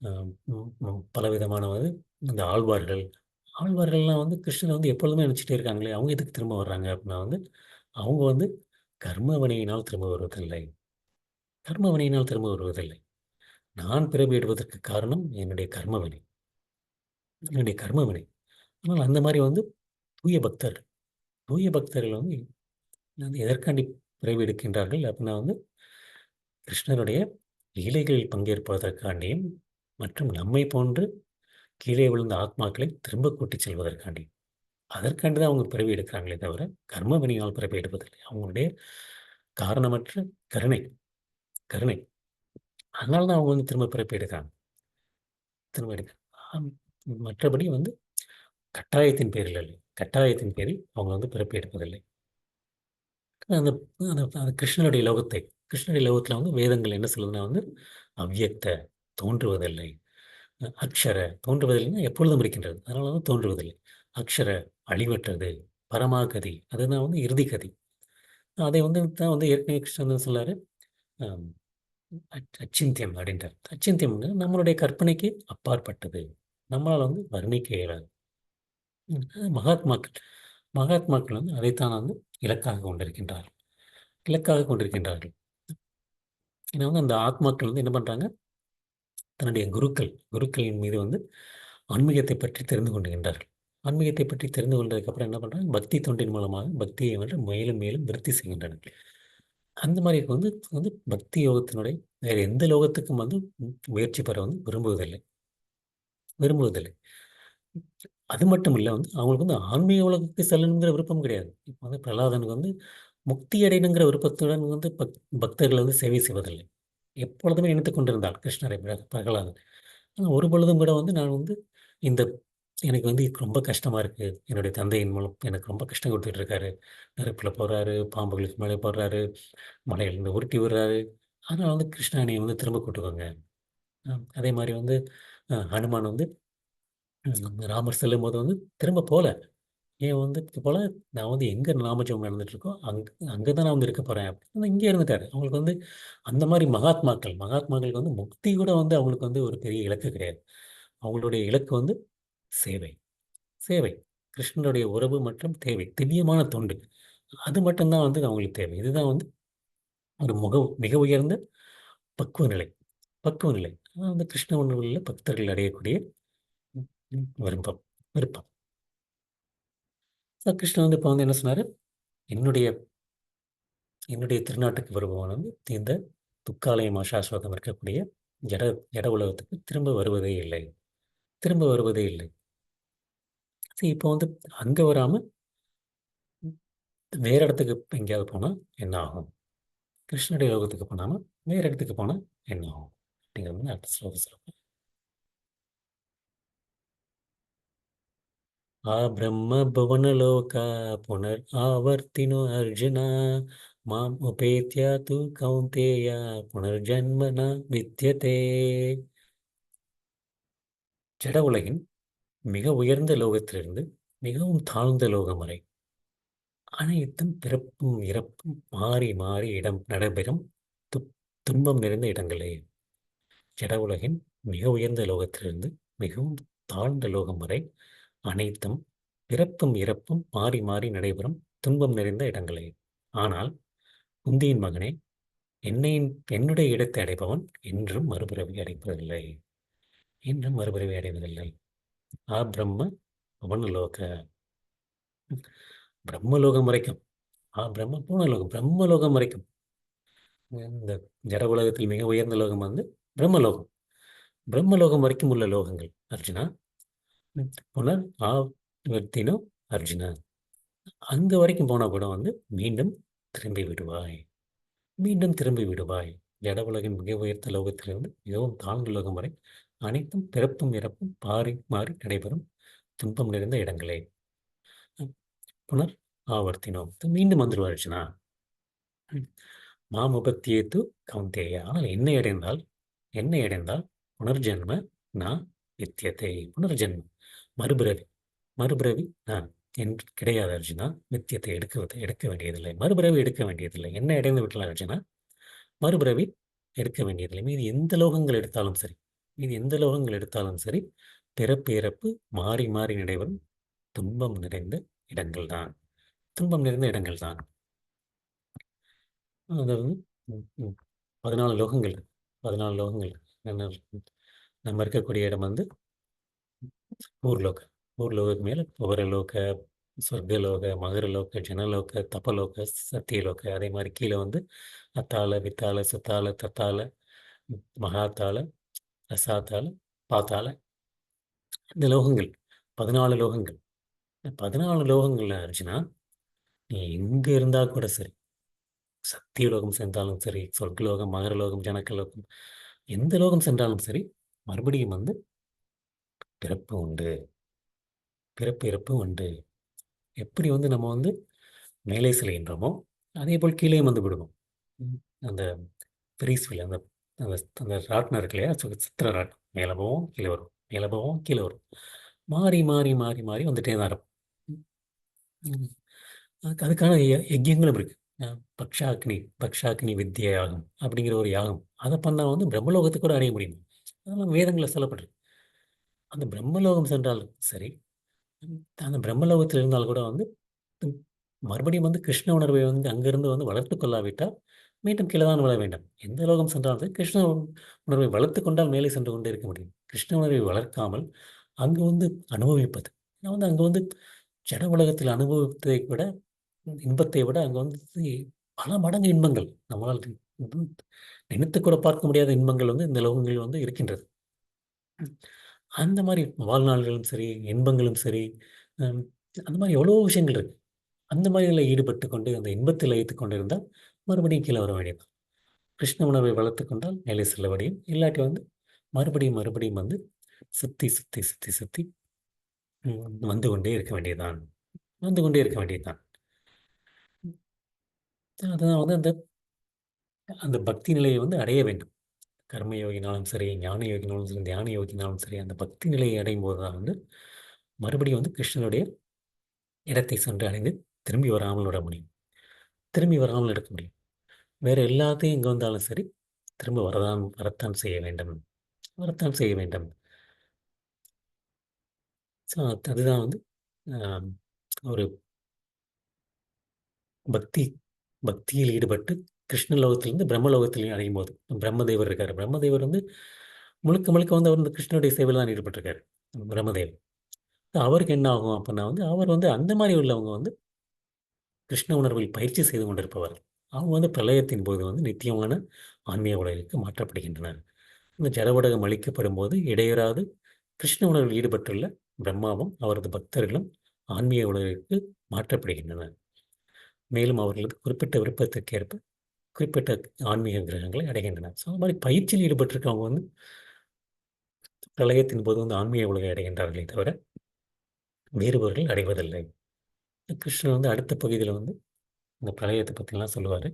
அ ம் ம் பலவிதமான வந்து இந்த ஆழ்வார்கள், ஆழ்வார்கள்லாம் வந்து கிருஷ்ணர வந்து எப்பொழுதுமே நினைச்சுட்டே இருக்காங்களே! அவங்க எதுக்கு திரும்ப வர்றாங்க? அப்டின்னா வந்து, அவங்க வந்து கர்ம வினையினால் திரும்ப வருவதில்லை. கர்ம வினையினால் திரும்ப வருவதில்லை. நான் பிறவி எடுப்பதற்கு காரணம் என்னுடைய கர்ம வினை. என்னுடைய கர்ம வினை. ஆனால் அந்த மாரி வந்து தூய பக்தர்கள். தூய பக்தர்கள் வந்து வந்து எதற்காண்டி பிறவி எடுக்கின்றார்கள் அப்டின்னா வந்து கிருஷ்ணருடைய லீலைகளில் பங்கேற்பதற்காண்டியும், மற்றும் நம்மை போன்று கீழே விழுந்த ஆத்மாக்களை திரும்ப கூட்டிச் செல்வதற்காண்டியும். அதற்காண்டி தான் அவங்க பிறவி எடுக்கிறாங்களே தவிர, கர்ம வினையால் பிறவி எடுப்பதில்லை. அவங்களுடைய காரணமற்ற கருணை கருணை. அதனால தான் அவங்க வந்து திரும்ப பிறப்பு எடுக்கிறாங்க. திரும்ப எடுக்கிறாங்க. ஆம். மற்றபடி வந்து கட்டாயத்தின் பேரில் இல்லை. கட்டாயத்தின் பேரில் அவங்க வந்து பிறப்பு எடுப்பதில்லை. அந்த அந்த அந்த கிருஷ்ணனுடைய லோகத்தை கிருஷ்ணனுடைய லோகத்தில வந்து வேதங்கள் என்ன சொல்லுதுன்னா வந்து, அவ்யக்த தோன்றுவதில்லை. அக்ஷர தோன்றுவதில்லைன்னா எப்பொழுதும் இருக்கின்றது. அதனால வந்து தோன்றுவதில்லை. அக்ஷர அழிவற்றது. பரமாகதி அதுதான் வந்து இறுதி கதி. அதை வந்து தான் வந்து ஏற்கனவே கிருஷ்ணன் வந்து சொன்னாரு. அம் அச்சிந்தியம் அப்படின்றார். அச்சிந்தியம்ங்க நம்மளுடைய கற்பனைக்கு அப்பாற்பட்டது. நம்மளால வந்து வர்ணிக்க இயலாது. மகாத்மாக்கள் மகாத்மாக்கள் வந்து அதைத்தான் வந்து இலக்காக கொண்டிருக்கின்றார்கள். இலக்காக கொண்டிருக்கின்றார்கள். ஏன்னா வந்து அந்த ஆத்மாக்கள் வந்து என்ன பண்றாங்க, தன்னுடைய குருக்களின் மீது வந்து ஆன்மீகத்தை பற்றி தெரிந்து கொள்கின்றார்கள். ஆன்மீகத்தை பற்றி தெரிந்து கொண்டதுக்கப்புறம் என்ன பண்றாங்க, பக்தி தொண்டின் மூலமாக பக்தியை வந்து மேலும் மேலும் விருத்தி செய்கின்றனர். அந்த மாரி வந்து வந்து பக்தி யோகத்தினுடைய வேற எந்த லோகத்துக்கும் வந்து முயற்சி பெற வந்து விரும்புவதில்லை விரும்புவதில்லை. அது மட்டும் இல்ல வந்து அவங்களுக்கு வந்து ஆன்மீக உலகுக்கு செல்லணுங்கிற விருப்பம் கிடையாது. இப்ப வந்து பிரகலாதனுக்கு வந்து முக்தி அடையணுங்கிற விருப்பத்துடன் வந்து பக்தர்கள் வந்து சேவை செய்வதில்லை. எப்பொழுதுமே நினைத்துக் கொண்டிருந்தார் கிருஷ்ணரை பிரகலாதன். ஆனா ஒரு பொழுதும் கூட வந்து நான் வந்து இந்த எனக்கு வந்து ரொம்ப கஷ்டமா இருக்கு. என்னுடைய தந்தையின் மூலம் எனக்கு ரொம்ப கஷ்டம் குடுத்துட்டு இருக்காரு. நெருப்புல போடுறாரு, பாம்புகளுக்கு மேல போடுறாரு, மலையிலேருந்து உருட்டி விடுறாரு. ஆனா வந்து கிருஷ்ணா என்னைய வந்து திரும்ப கூட்டுக்கோங்க. அதே மாரி வந்து ஹனுமான் வந்து ராமர் செல்லும்போது வந்து திரும்ப போல. ஏன் வந்து போல நான் வந்து எங்க நாமஜெபம் நடந்துட்டுருக்கோ, அங்க தான் நான் வந்து இருக்க போறேன். அப்படின்னு இங்கேயே இருந்துட்டாரு. அவங்களுக்கு வந்து அந்த மாரி மகாத்மாக்களுக்கு வந்து முக்தி கூட வந்து அவங்களுக்கு வந்து ஒரு பெரிய இலக்கு கிடையாது. அவங்களுடைய இலக்கு வந்து சேவை. சேவை. கிருஷ்ணருடைய உறவு மற்றும் தேவை. திவ்யமான தொண்டு. அது மட்டும் தான் வந்து அவங்களுக்கு தேவை. இதுதான் வந்து ஒரு மிக உயர்ந்த பக்குவ நிலை. பக்குவ நிலை. அதான் வந்து கிருஷ்ண உணர்வுள்ள பக்தர்கள் அடையக்கூடிய விருப்பம் விருப்பம். கிருஷ்ணர் வந்து இப்ப வந்து என்ன சொன்னாரு? என்னுடைய என்னுடைய திருநாட்டுக்கு வருபவன் வந்து இந்த துக்காலயம் சாஸ்வதம் இருக்கக்கூடிய ஜட ஜட உலகத்துக்கு திரும்ப வருவதே இல்லை. திரும்ப வருவதே இல்லை. சரி இப்போ வந்து அங்க வராம வேற இடத்துக்கு எங்கேயாவது போனா என்ன ஆகும்? கிருஷ்ணருடைய லோகத்துக்கு போனாம வேற இடத்துக்கு போனா என்ன ஆகும்? அப்படிங்கிற மாரி அடுத்த ஸ்லோகம் சொல்லுங்க. ஆ பிரம்ம புவனலோகா புனர் ஆவர்த்தினோ அர்ஜுனா மாம் உபேத்யா து கௌந்தேய புனர்ஜன்ம ந வித்யதே. ஜட உலகின் மிக உயர்ந்த லோகத்திலிருந்து மிகவும் தாழ்ந்த லோகம் வரை அனைத்தும் பிறப்பும் இறப்பும் மாறி மாறி இடம் நடைபெறும் துப் துன்பம் நிறைந்த இடங்களே. ஜட உலகின் மிக உயர்ந்த லோகத்திலிருந்து மிகவும் தாழ்ந்த லோகம் வரை அனைத்தும் பிறப்பும் இறப்பும் மாறி மாறி நடைபெறும் துன்பம் நிறைந்த இடங்களே. ஆனால் குந்தியின் மகனே, என்னை என்னுடைய இடத்தை அடைபவன் என்றும் மறுபிறவி அடைப்பதில்லை. என்றும் மறுபிறவி அடைவதில்லை. ஆ பிரம்ம அவனுலோக பிரம்மலோகம் வரைக்கும். பிரம்ம பூர்ணலோகம். பிரம்மலோகம் வரைக்கும். இந்த ஜட உலகத்தில் மிக உயர்ந்த லோகம் வந்து பிரம்மலோகம். பிரம்மலோகம் வரைக்கும் உள்ள லோகங்கள். அர்ஜுனா, புனர் ஆவர்த்தினோ அர்ஜுனா. அங்க வரைக்கும் போனா கூட வந்து மீண்டும் திரும்பி விடுவாய். மீண்டும் திரும்பி விடுவாய். ஜட உலகின் மிக உயர்ந்த லோகத்திலிருந்து மிகவும் தாழ்ந்த லோகம் வரை அனைத்தும் பிறப்பும் இறப்பும் மாறி மாறி நடைபெறும் துன்பம் நிறைந்த இடங்களே. புனர் ஆவர்த்தினோம். மீண்டும் வந்துருவார் அர்ஜுனா. மாமுபத்தியேத்து கௌந்தேயா. ஆனால் என்னை அடைந்தால் புனர்ஜென்ம நான் வித்தியதே. புனர்ஜென்மம் மறுபிறவி மறுபிறவி நான். என்று கிடையாது அர்ஜுனா. நித்தியத்தை எடுக்க வேண்டியதில்லை, மறுபிறவி எடுக்க வேண்டியதில்லை. என்ன அடைந்து விட்டலாம் அர்ஜுனா, மறுபிறவி எடுக்க வேண்டியதில்லை. மீது எந்த லோகங்கள் எடுத்தாலும் சரி, மீது எந்த லோகங்கள் எடுத்தாலும் சரி, பிறப்பு இறப்பு மாறி மாறி நடைபெறும் துன்பம் நிறைந்த இடங்கள் தான். துன்பம் நிறைந்த இடங்கள் தான். அது வந்து ம், ம், 14 லோகங்கள் இருக்கு. 14 லோகங்கள் இருக்கு. நம்ம இருக்கக்கூடிய இடம் வந்து பூர்லோக. பூர்லோகத்துக்கு மேலே புவரலோக, சொர்க்கலோக, மகரலோக, ஜனலோக, தபலோக, சத்தியலோக. அதே மாதிரி கீழே வந்து அத்தால, வித்தால, சுத்தால, தத்தால, மகாத்தால, ரசாத்தால, பாத்தால. இந்த லோகங்கள் 14 லோகங்கள். 14 லோகங்கள்ல அர்ஜுனா, நீ எங்க இருந்தா கூட சரி, சத்தியலோகம் சென்றாலும் சரி, சொர்க்கலோகம், மகரலோகம், ஜனகலோகம், எந்த லோகம் சென்றாலும் சரி, மறுபடியும் வந்து பிறப்பு உண்டு. பிறப்பு இறப்பு உண்டு. எப்படி வந்து நம்ம வந்து மேலே செல்கின்றோமோ அதே போல் கீழே வந்து விடுவோம். ம். அந்த ஃப்ரீஸ்வில் அந்த அந்த அந்த ராட்டினம் இருக்கு இல்லையா, சித்திர ராட்டினம். மேலே போவோம், கீழே வரும், மேலே போவோம், கீழே வரும். மாறி மாறி மாறி மாறி வந்துட்டே தான் இருக்கும். ம். அதுக்கான யஜ்யங்களும் இருக்கு. பக்ஷாக்னி பக்ஷாக்னி வித்யா யாகம் அப்படிங்கிற ஒரு யாகம். அதை பண்ணால் வந்து பிரம்மலோகத்துக்கு கூட அடைய முடியும். அதெல்லாம் வேதங்களில் சொல்லப்பட்டிருக்கு. அந்த பிரம்மலோகம் சென்றாலும் சரி, அந்த பிரம்மலோகத்தில் இருந்தால் கூட வந்து ம், மறுபடியும் வந்து கிருஷ்ண உணர்வை வந்து அங்கிருந்து வந்து வளர்த்து கொள்ளாவிட்டால் மீண்டும் கீழே தான் விழ வேண்டும். எந்த லோகம் சென்றாலும் சரி, கிருஷ்ண உணர்வை வளர்த்து கொண்டால் மேலே சென்று கொண்டே இருக்க முடியும். கிருஷ்ண உணர்வை வளர்க்காமல் அங்கு வந்து அனுபவிப்பது, நான் வந்து அங்கே வந்து ஜட உலகத்தில் அனுபவித்ததை விட, இன்பத்தை விட அங்கே வந்து பல மடங்கு இன்பங்கள் நம்மளால் நினைத்து கூட பார்க்க முடியாத இன்பங்கள் வந்து இந்த லோகங்களில் வந்து இருக்கின்றது. அந்த மாதிரி வாழ்நாள்களும் சரி, இன்பங்களும் சரி, ஹம், அந்த மாதிரி எவ்வளோ விஷயங்கள் இருக்கு. அந்த மாதிரில ஈடுபட்டு கொண்டு அந்த இன்பத்தில் லயித்துக் கொண்டிருந்தால் மறுபடியும் கீழே வர வேண்டியது. கிருஷ்ண உணர்வை வளர்த்து கொண்டால் மேலே செல்ல முடியும். இல்லாட்டி வந்து மறுபடியும் மறுபடியும் வந்து சுத்தி சுத்தி சுத்தி சுத்தி வந்து கொண்டே இருக்க வேண்டியதுதான். வந்து கொண்டே இருக்க வேண்டியதுதான். அதுதான் வந்து அந்த அந்த பக்தி நிலையை வந்து அடைய வேண்டும். கர்ம யோகினாலும் சரி, ஞான யோகினாலும் சரி, தியான யோகினாலும் சரி, அந்த பக்தி நிலையை அடையும் போது தான் வந்து மறுபடியும் வந்து கிருஷ்ணனுடைய இடத்தை சென்று அடைந்து திரும்பி வராமல் விட முடியும். திரும்பி வராமல் எடுக்க முடியும். வேற எல்லாத்தையும் எங்கே வந்தாலும் சரி, திரும்ப வரத்தான் செய்ய வேண்டும். வரத்தான் செய்ய வேண்டும். ஸோ அதுதான் வந்து ஆம், ஒரு பக்தி பக்தியில் ஈடுபட்டு கிருஷ்ண லோகத்திலிருந்து பிரம்ம லோகத்திலையும் அடையும் போது பிரம்மதேவர் இருக்கார். பிரம்மதேவர் வந்து முழுக்க முழுக்க வந்து அவர் வந்து கிருஷ்ணனுடைய சேவையில் தான் ஈடுபட்டிருக்காரு. பிரம்மதேவர் அவருக்கு என்ன ஆகும் அப்படின்னா வந்து அவர் வந்து அந்த மாதிரி உள்ளவங்க வந்து கிருஷ்ண உணர்வில் பயிற்சி செய்து கொண்டிருப்பவர். அவங்க வந்து பிரளயத்தின் போது வந்து நித்தியமான ஆன்மீக உலகிற்கு மாற்றப்படுகின்றனர். இந்த ஜடவுடகம் அளிக்கப்படும் போது இடையறாது கிருஷ்ண உணர்வில் ஈடுபட்டுள்ள பிரம்மாவும் அவரது பக்தர்களும் ஆன்மீக உலகிற்கு மாற்றப்படுகின்றனர். மேலும் அவர்களது குறிப்பிட்ட விருப்பத்திற்கேற்ப குறிப்பிட்ட ஆன்மீக கிரகங்களை அடைகின்றனர். ஸோ அது மாதிரி பயிற்சியில் ஈடுபட்டிருக்கவங்க வந்து பிரளயத்தின் போது வந்து ஆன்மீக உலகை அடைகின்றார்களே தவிர வேறுபவர்கள் அடைவதில்லை. கிருஷ்ணன் வந்து அடுத்த பகுதியில் வந்து இந்த பிரளயத்தை பற்றிலாம் சொல்லுவார்.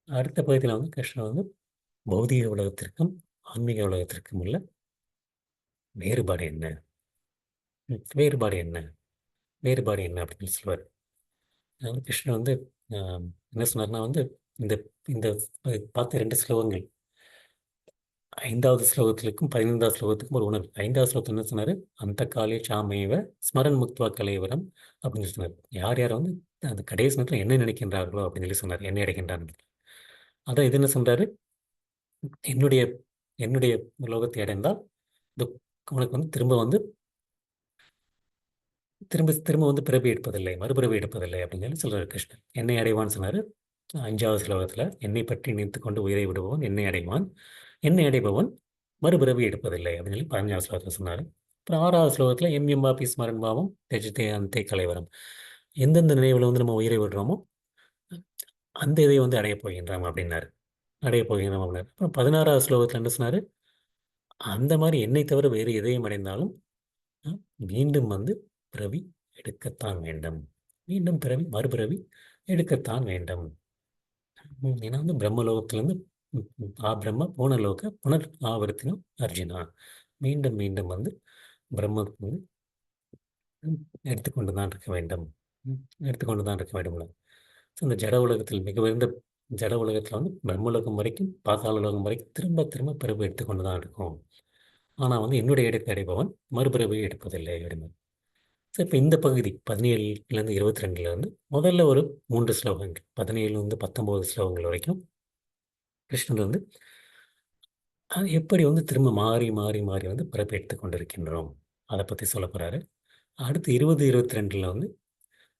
அடுத்த பகுதியில் வந்து கிருஷ்ணன் வந்து பௌதீக உலகத்திற்கும் ஆன்மீக உலகத்திற்கும் உள்ள வேறுபாடு என்ன, வேறுபாடு என்ன, வேறுபாடு என்ன அப்படின்னு சொல்லுவார். அதாவது கிருஷ்ணன் வந்து ஆம், என்ன சொன்னார்னா வந்து இந்த இந்த பார்த்த 2 ஸ்லோகங்கள், 5வது ஸ்லோகத்திற்கும் 15வது ஸ்லோகத்துக்கும் ஒரு உணர்வு. 5வது ஸ்லோகத்தில் என்ன சொன்னார், அந்த காலே சாமைவ ஸ்மரன் முக்துவா கலைவரம் அப்படின்னு சொல்லி சொன்னார். யார் யார் வந்து அந்த கடைசி நேரத்தில் என்ன நினைக்கின்றார்களோ அப்படின்னு சொல்லி சொன்னார், என்ன அடைகின்றார்கள். அதான் இது என்ன சொல்றாரு, என்னுடைய என்னுடைய லோகத்தை அடைந்தால் இது உனக்கு வந்து திரும்ப வந்து திரும்ப திரும்ப வந்து பிறவி எடுப்பதில்லை, மறுபிறவி எடுப்பதில்லை அப்படின்னு சொல்லி சொல்றாரு கிருஷ்ணன். என்னை அடைவான்னு சொன்னார் 5வது ஸ்லோகத்தில். என்னை பற்றி நினைத்து கொண்டு உயிரை விடுபவன் என்னை அடைவான், என்னை அடைபவன் மறுபிறவி எடுப்பதில்லை அப்படின்னு சொல்லி 15வது ஸ்லோகத்தில் சொன்னார். அப்புறம் 6வது ஸ்லோகத்தில் எம்எம்பாபி ஸ்மரன் பாவம் தெஜித்தே அந்தே கலைவரம். எந்தெந்த நினைவில் வந்து நம்ம உயிரை விடுறோமோ அந்த இதை வந்து அடையப் போகின்றோம் அப்படின்னாரு. அடையப் போகின்றோம் அப்படின்னாரு. அப்புறம் 16வது ஸ்லோகத்தில் என்ன சொன்னார், அந்த மாதிரி என்னை தவிர வேறு எதையும் அடைந்தாலும் மீண்டும் வந்து பிறவி எடுக்கத்தான் வேண்டும். மீண்டும் பிறவி மறுபிறவி எடுக்கத்தான் வேண்டும். ஏன்னா வந்து பிரம்மலோகத்திலிருந்து ஆ பிரம்ம பூனலோக புனர் ஆவர்த்தினம் அர்ஜுனா. மீண்டும் மீண்டும் வந்து பிரம்ம வந்து எடுத்துக்கொண்டு தான் இருக்க வேண்டும். எடுத்துக்கொண்டு தான் இருக்க வேண்டும். ஸோ இந்த ஜட உலகத்தில் மிக உயர்ந்த ஜட உலகத்தில் வந்து பிரம்மலோகம் வரைக்கும் பாதாள உலகம் வரைக்கும் திரும்ப திரும்ப பிறப்பு எடுத்துக்கொண்டு தான் இருக்கும். ஆனால் வந்து என்னுடைய இடத்தை அடைபவன் மறுபிறவை எடுப்பதில்லை அப்படின்னு. ஸோ இப்போ இந்த பகுதி 17லேருந்து 22 வந்து முதல்ல ஒரு 3 ஸ்லோகங்கள் 17லேருந்து 19 ஸ்லோகங்கள் வரைக்கும் கிருஷ்ணர் வந்து எப்படி வந்து திரும்ப மாறி மாறி மாறி வந்து பிறப்பு எடுத்து கொண்டிருக்கின்றோம் அதை பற்றி சொல்ல போகிறாரு. அடுத்து 20 22 வந்து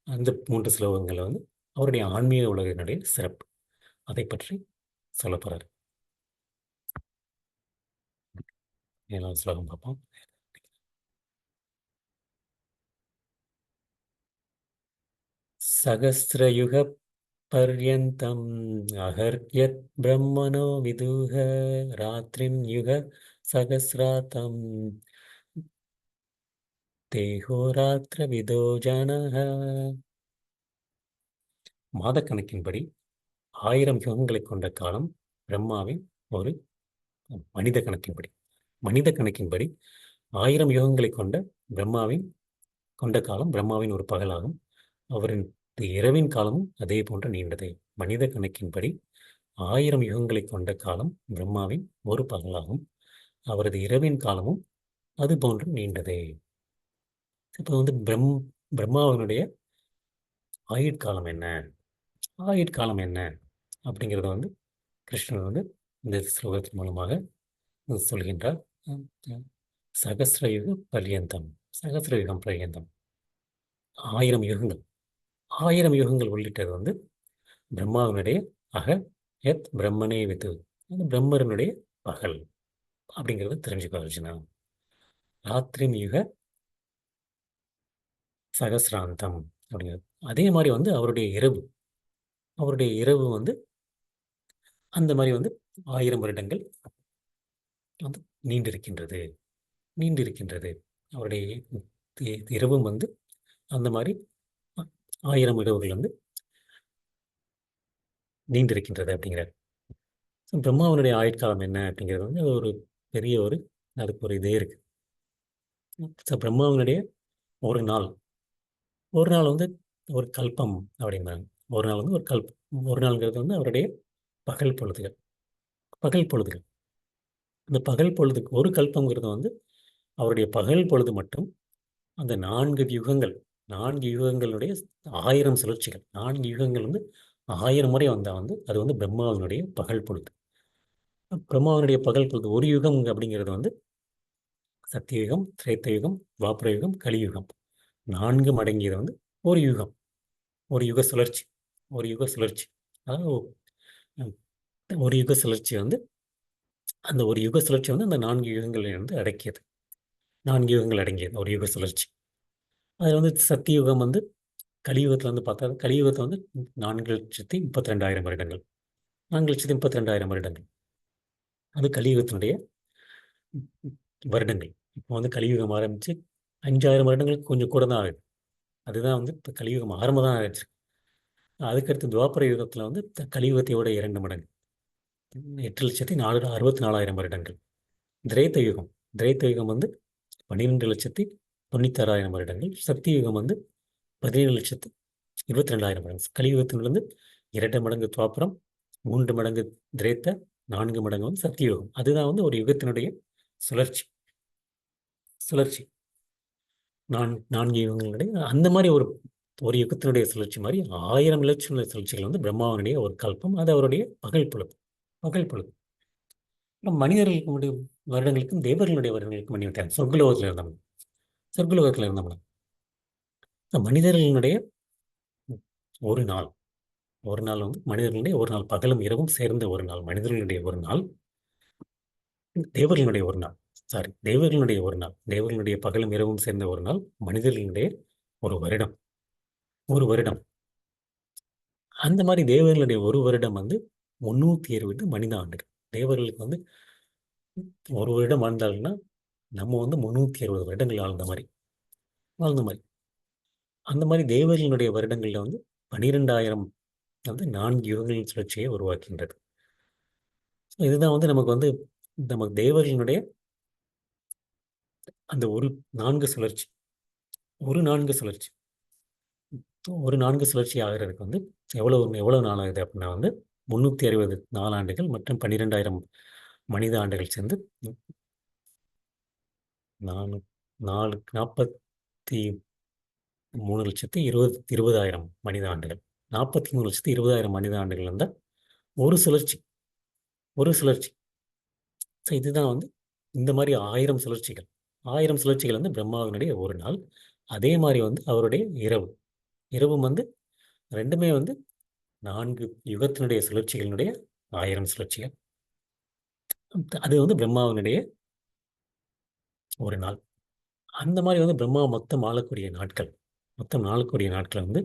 அந்த 3 ஸ்லோகங்களில் வந்து அவருடைய ஆன்மீக உலகினுடைய சிறப்பு அதை பற்றி சொல்ல போகிறார். 7வது ஸ்லோகம் பார்ப்போம். சகஸ்ரயுக பர்யந்தம் அஹர்யத் பிரம்மணோ விதுஹ ராத்திரிம் யுக சகஸ்ராத்தம் தேஹோராத்திர விதோ ஜனஹ. மாதக்கணக்கின்படி 1000 யுகங்களை கொண்ட காலம் பிரம்மாவின் ஒரு மனித கணக்கின்படி மனித கணக்கின்படி 1000 யுகங்களை கொண்ட பிரம்மாவின் கொண்ட காலம் பிரம்மாவின் ஒரு பகலாகும். அவரின் இரவின் காலமும் அதே போன்று நீண்டதே. மனித கணக்கின்படி 1000 யுகங்களை கொண்ட காலம் பிரம்மாவின் ஒரு பகலாகும். அவரது இரவின் காலமும் அது போன்று நீண்டதே. இப்போ வந்து பிரம்மாவினுடைய ஆயுட்காலம் என்ன, ஆயுட்காலம் என்ன அப்படிங்கிறத வந்து கிருஷ்ணர் வந்து இந்த ஸ்லோகத்தின் மூலமாக சொல்கின்றார். சகஸ்ரயுக பர்யந்தம், சகஸ்ரயுகம் பர்யந்தம் 1000 யுகங்கள், 1000 யுகங்கள் உள்ளிட்டது வந்து பிரம்மாவினுடைய அக எத் பிரம்மனே வித்து, அந்த பிரம்மரனுடைய பகல் அப்படிங்கிறத தெரிஞ்சுக்கோ அர்ஜுனா. ராத்திரிம் யுக சகசிராந்தம் அப்படிங்கிறது அதே மாதிரி வந்து அவருடைய இரவு, அவருடைய இரவு வந்து அந்த மாதிரி வந்து 1000 வருடங்கள் வந்து நீண்டிருக்கின்றது, நீண்டிருக்கின்றது. அவருடைய இரவும் வந்து அந்த மாதிரி 1000 இரவுகள் வந்து நீண்டிருக்கின்றது அப்படிங்கிறார். பிரம்மாவனுடைய ஆயுட்காலம் என்ன அப்படிங்கிறது வந்து அது ஒரு பெரிய ஒரு அதுக்கு ஒரு இதே இருக்கு. ஸோ பிரம்மாவனுடைய ஒரு நாள், ஒரு நாள் வந்து ஒரு கல்பம் அப்படிங்கிறாங்க. ஒரு நாள் வந்து ஒரு கல்பம், ஒரு நாள்ங்கிறது வந்து அவருடைய பகல் பொழுதுகள், பகல் பொழுதுகள். அந்த பகல் பொழுதுக்கு ஒரு கல்பங்கிறது வந்து அவருடைய பகல் பொழுது மட்டும் அந்த 4 யுகங்கள், 4 யுகங்களுடைய 1000 சுழற்சிகள், 4 யுகங்கள் வந்து 1000 முறை வந்தால் வந்து அது வந்து பிரம்மாவினுடைய பகல் பொழுது. பிரம்மாவினுடைய பகல் பொழுது ஒரு யுகம் அப்படிங்கிறது வந்து சத்தியயுகம், திரேத்தயுகம், துவாபர யுகம், கலியுகம் 4 அடங்கியது வந்து ஒரு யுகம், ஒரு யுக சுழற்சி, ஒரு யுக சுழற்சி. அதாவது ஒரு யுக சுழற்சி வந்து அந்த ஒரு யுக சுழற்சி வந்து அந்த 4 யுகங்களை வந்து அடக்கியது, 4 யுகங்கள் அடங்கியது ஒரு யுக சுழற்சி. அதில் வந்து சத்தியுகம் வந்து கலியுகத்தில் வந்து பார்த்தா கலியுகத்தில் வந்து 4,32,000 வருடங்கள், 4,32,000 வருடங்கள் அது கலியுகத்தினுடைய வருடங்கள். இப்போ வந்து கலியுகம் ஆரம்பித்து 5000 வருடங்களுக்கு கொஞ்சம் கூட தான் ஆகுது. அதுதான் வந்து இப்போ கலியுகம் ஆரம்பம் தான் ஆயிடுச்சு. அதுக்கடுத்து துவாபர யுகத்தில் வந்து கலியுகத்தையோட 2 மடங்கு 8,64,000 வருடங்கள். திரேத்த யுகம், திரேத்த யுகம் வந்து 12,96,000 வருடங்கள். சக்தி யுகம் வந்து 17,22,000 வருடங்கள். கலியுகத்திலிருந்து 2 மடங்கு துவாபரம், 3 மடங்கு திரேத்த, 4 மடங்கு வந்து சத்தியுகம். அதுதான் வந்து ஒரு யுகத்தினுடைய சுழற்சி, சுழற்சி 4 யுகங்களுடைய அந்த மாதிரி ஒரு ஒரு யுகத்தினுடைய சுழற்சி மாதிரி 1000 இலட்சம் சுழற்சிகள் வந்து பிரம்மாவனுடைய ஒரு கல்பம். அது அவருடைய பகல் பொழுது, பகல் பொழுது. மனிதர்களுக்கு வருடங்களுக்கும் தேவர்களுடைய வருடங்களுக்கும் பண்ணி விட்டாங்க. சொர்க்கலோகத்தில் இருந்தவங்க, சொர்க்கலோகத்தில் இருந்தவங்க மனிதர்களுடைய ஒரு நாள், ஒரு நாள் வந்து மனிதர்களுடைய ஒரு நாள், பகலும் இரவும் சேர்ந்த ஒரு நாள் மனிதர்களுடைய ஒரு நாள், தேவர்களுடைய ஒரு நாள், சாரி தேவர்களுடைய ஒரு நாள், தேவர்களுடைய பகலும் இரவும் சேர்ந்த ஒரு நாள் மனிதர்களுடைய ஒரு வருடம், ஒரு வருடம். அந்த மாதிரி தேவர்களுடைய ஒரு வருடம் வந்து 360 மனித ஆண்டுகள். தேவர்களுக்கு வந்து ஒரு வருடம் வாழ்ந்தாங்கன்னா நம்ம வந்து 360 வருடங்கள் வாழ்ந்த மாதிரி, வாழ்ந்த மாதிரி. அந்த மாதிரி தேவர்களுடைய வருடங்களில் வந்து 12,000 வந்து 4 யுகங்களின் சுழற்சியை உருவாக்கின்றது. இதுதான் வந்து நமக்கு வந்து நமக்கு தேவர்களுடைய அந்த ஒரு 4 சுழற்சி, ஒரு 4 சுழற்சி. ஒரு 4 சுழற்சி ஆகிறதுக்கு வந்து எவ்வளவு நாள் ஆகுது அப்படின்னா வந்து 360 நாளாண்டுகள் மற்றும் 12,000 மனித ஆண்டுகள் சேர்ந்து நாலு நாலு 43,20,000 மனித ஆண்டுகள். 43,20,000 மனித ஆண்டுகள் இருந்தால் ஒரு சுழற்சி. ஒரு சுழற்சி. ஸோ இதுதான் வந்து இந்த மாதிரி 1000 சுழற்சிகள். 1000 சுழற்சிகள் வந்து பிரம்மாவினுடைய ஒரு நாள். அதே மாதிரி வந்து அவருடைய இரவு. இரவும் வந்து ரெண்டுமே வந்து 4 யுகத்தினுடைய சுழற்சிகளினுடைய 1000 சுழற்சிகள். அது வந்து பிரம்மாவினுடைய ஒரு நாள். அந்த மாதிரி வந்து பிரம்மா மொத்தம் ஆளக்கூடிய நாட்கள். மொத்தம் ஆளக்கூடிய நாட்கள் வந்து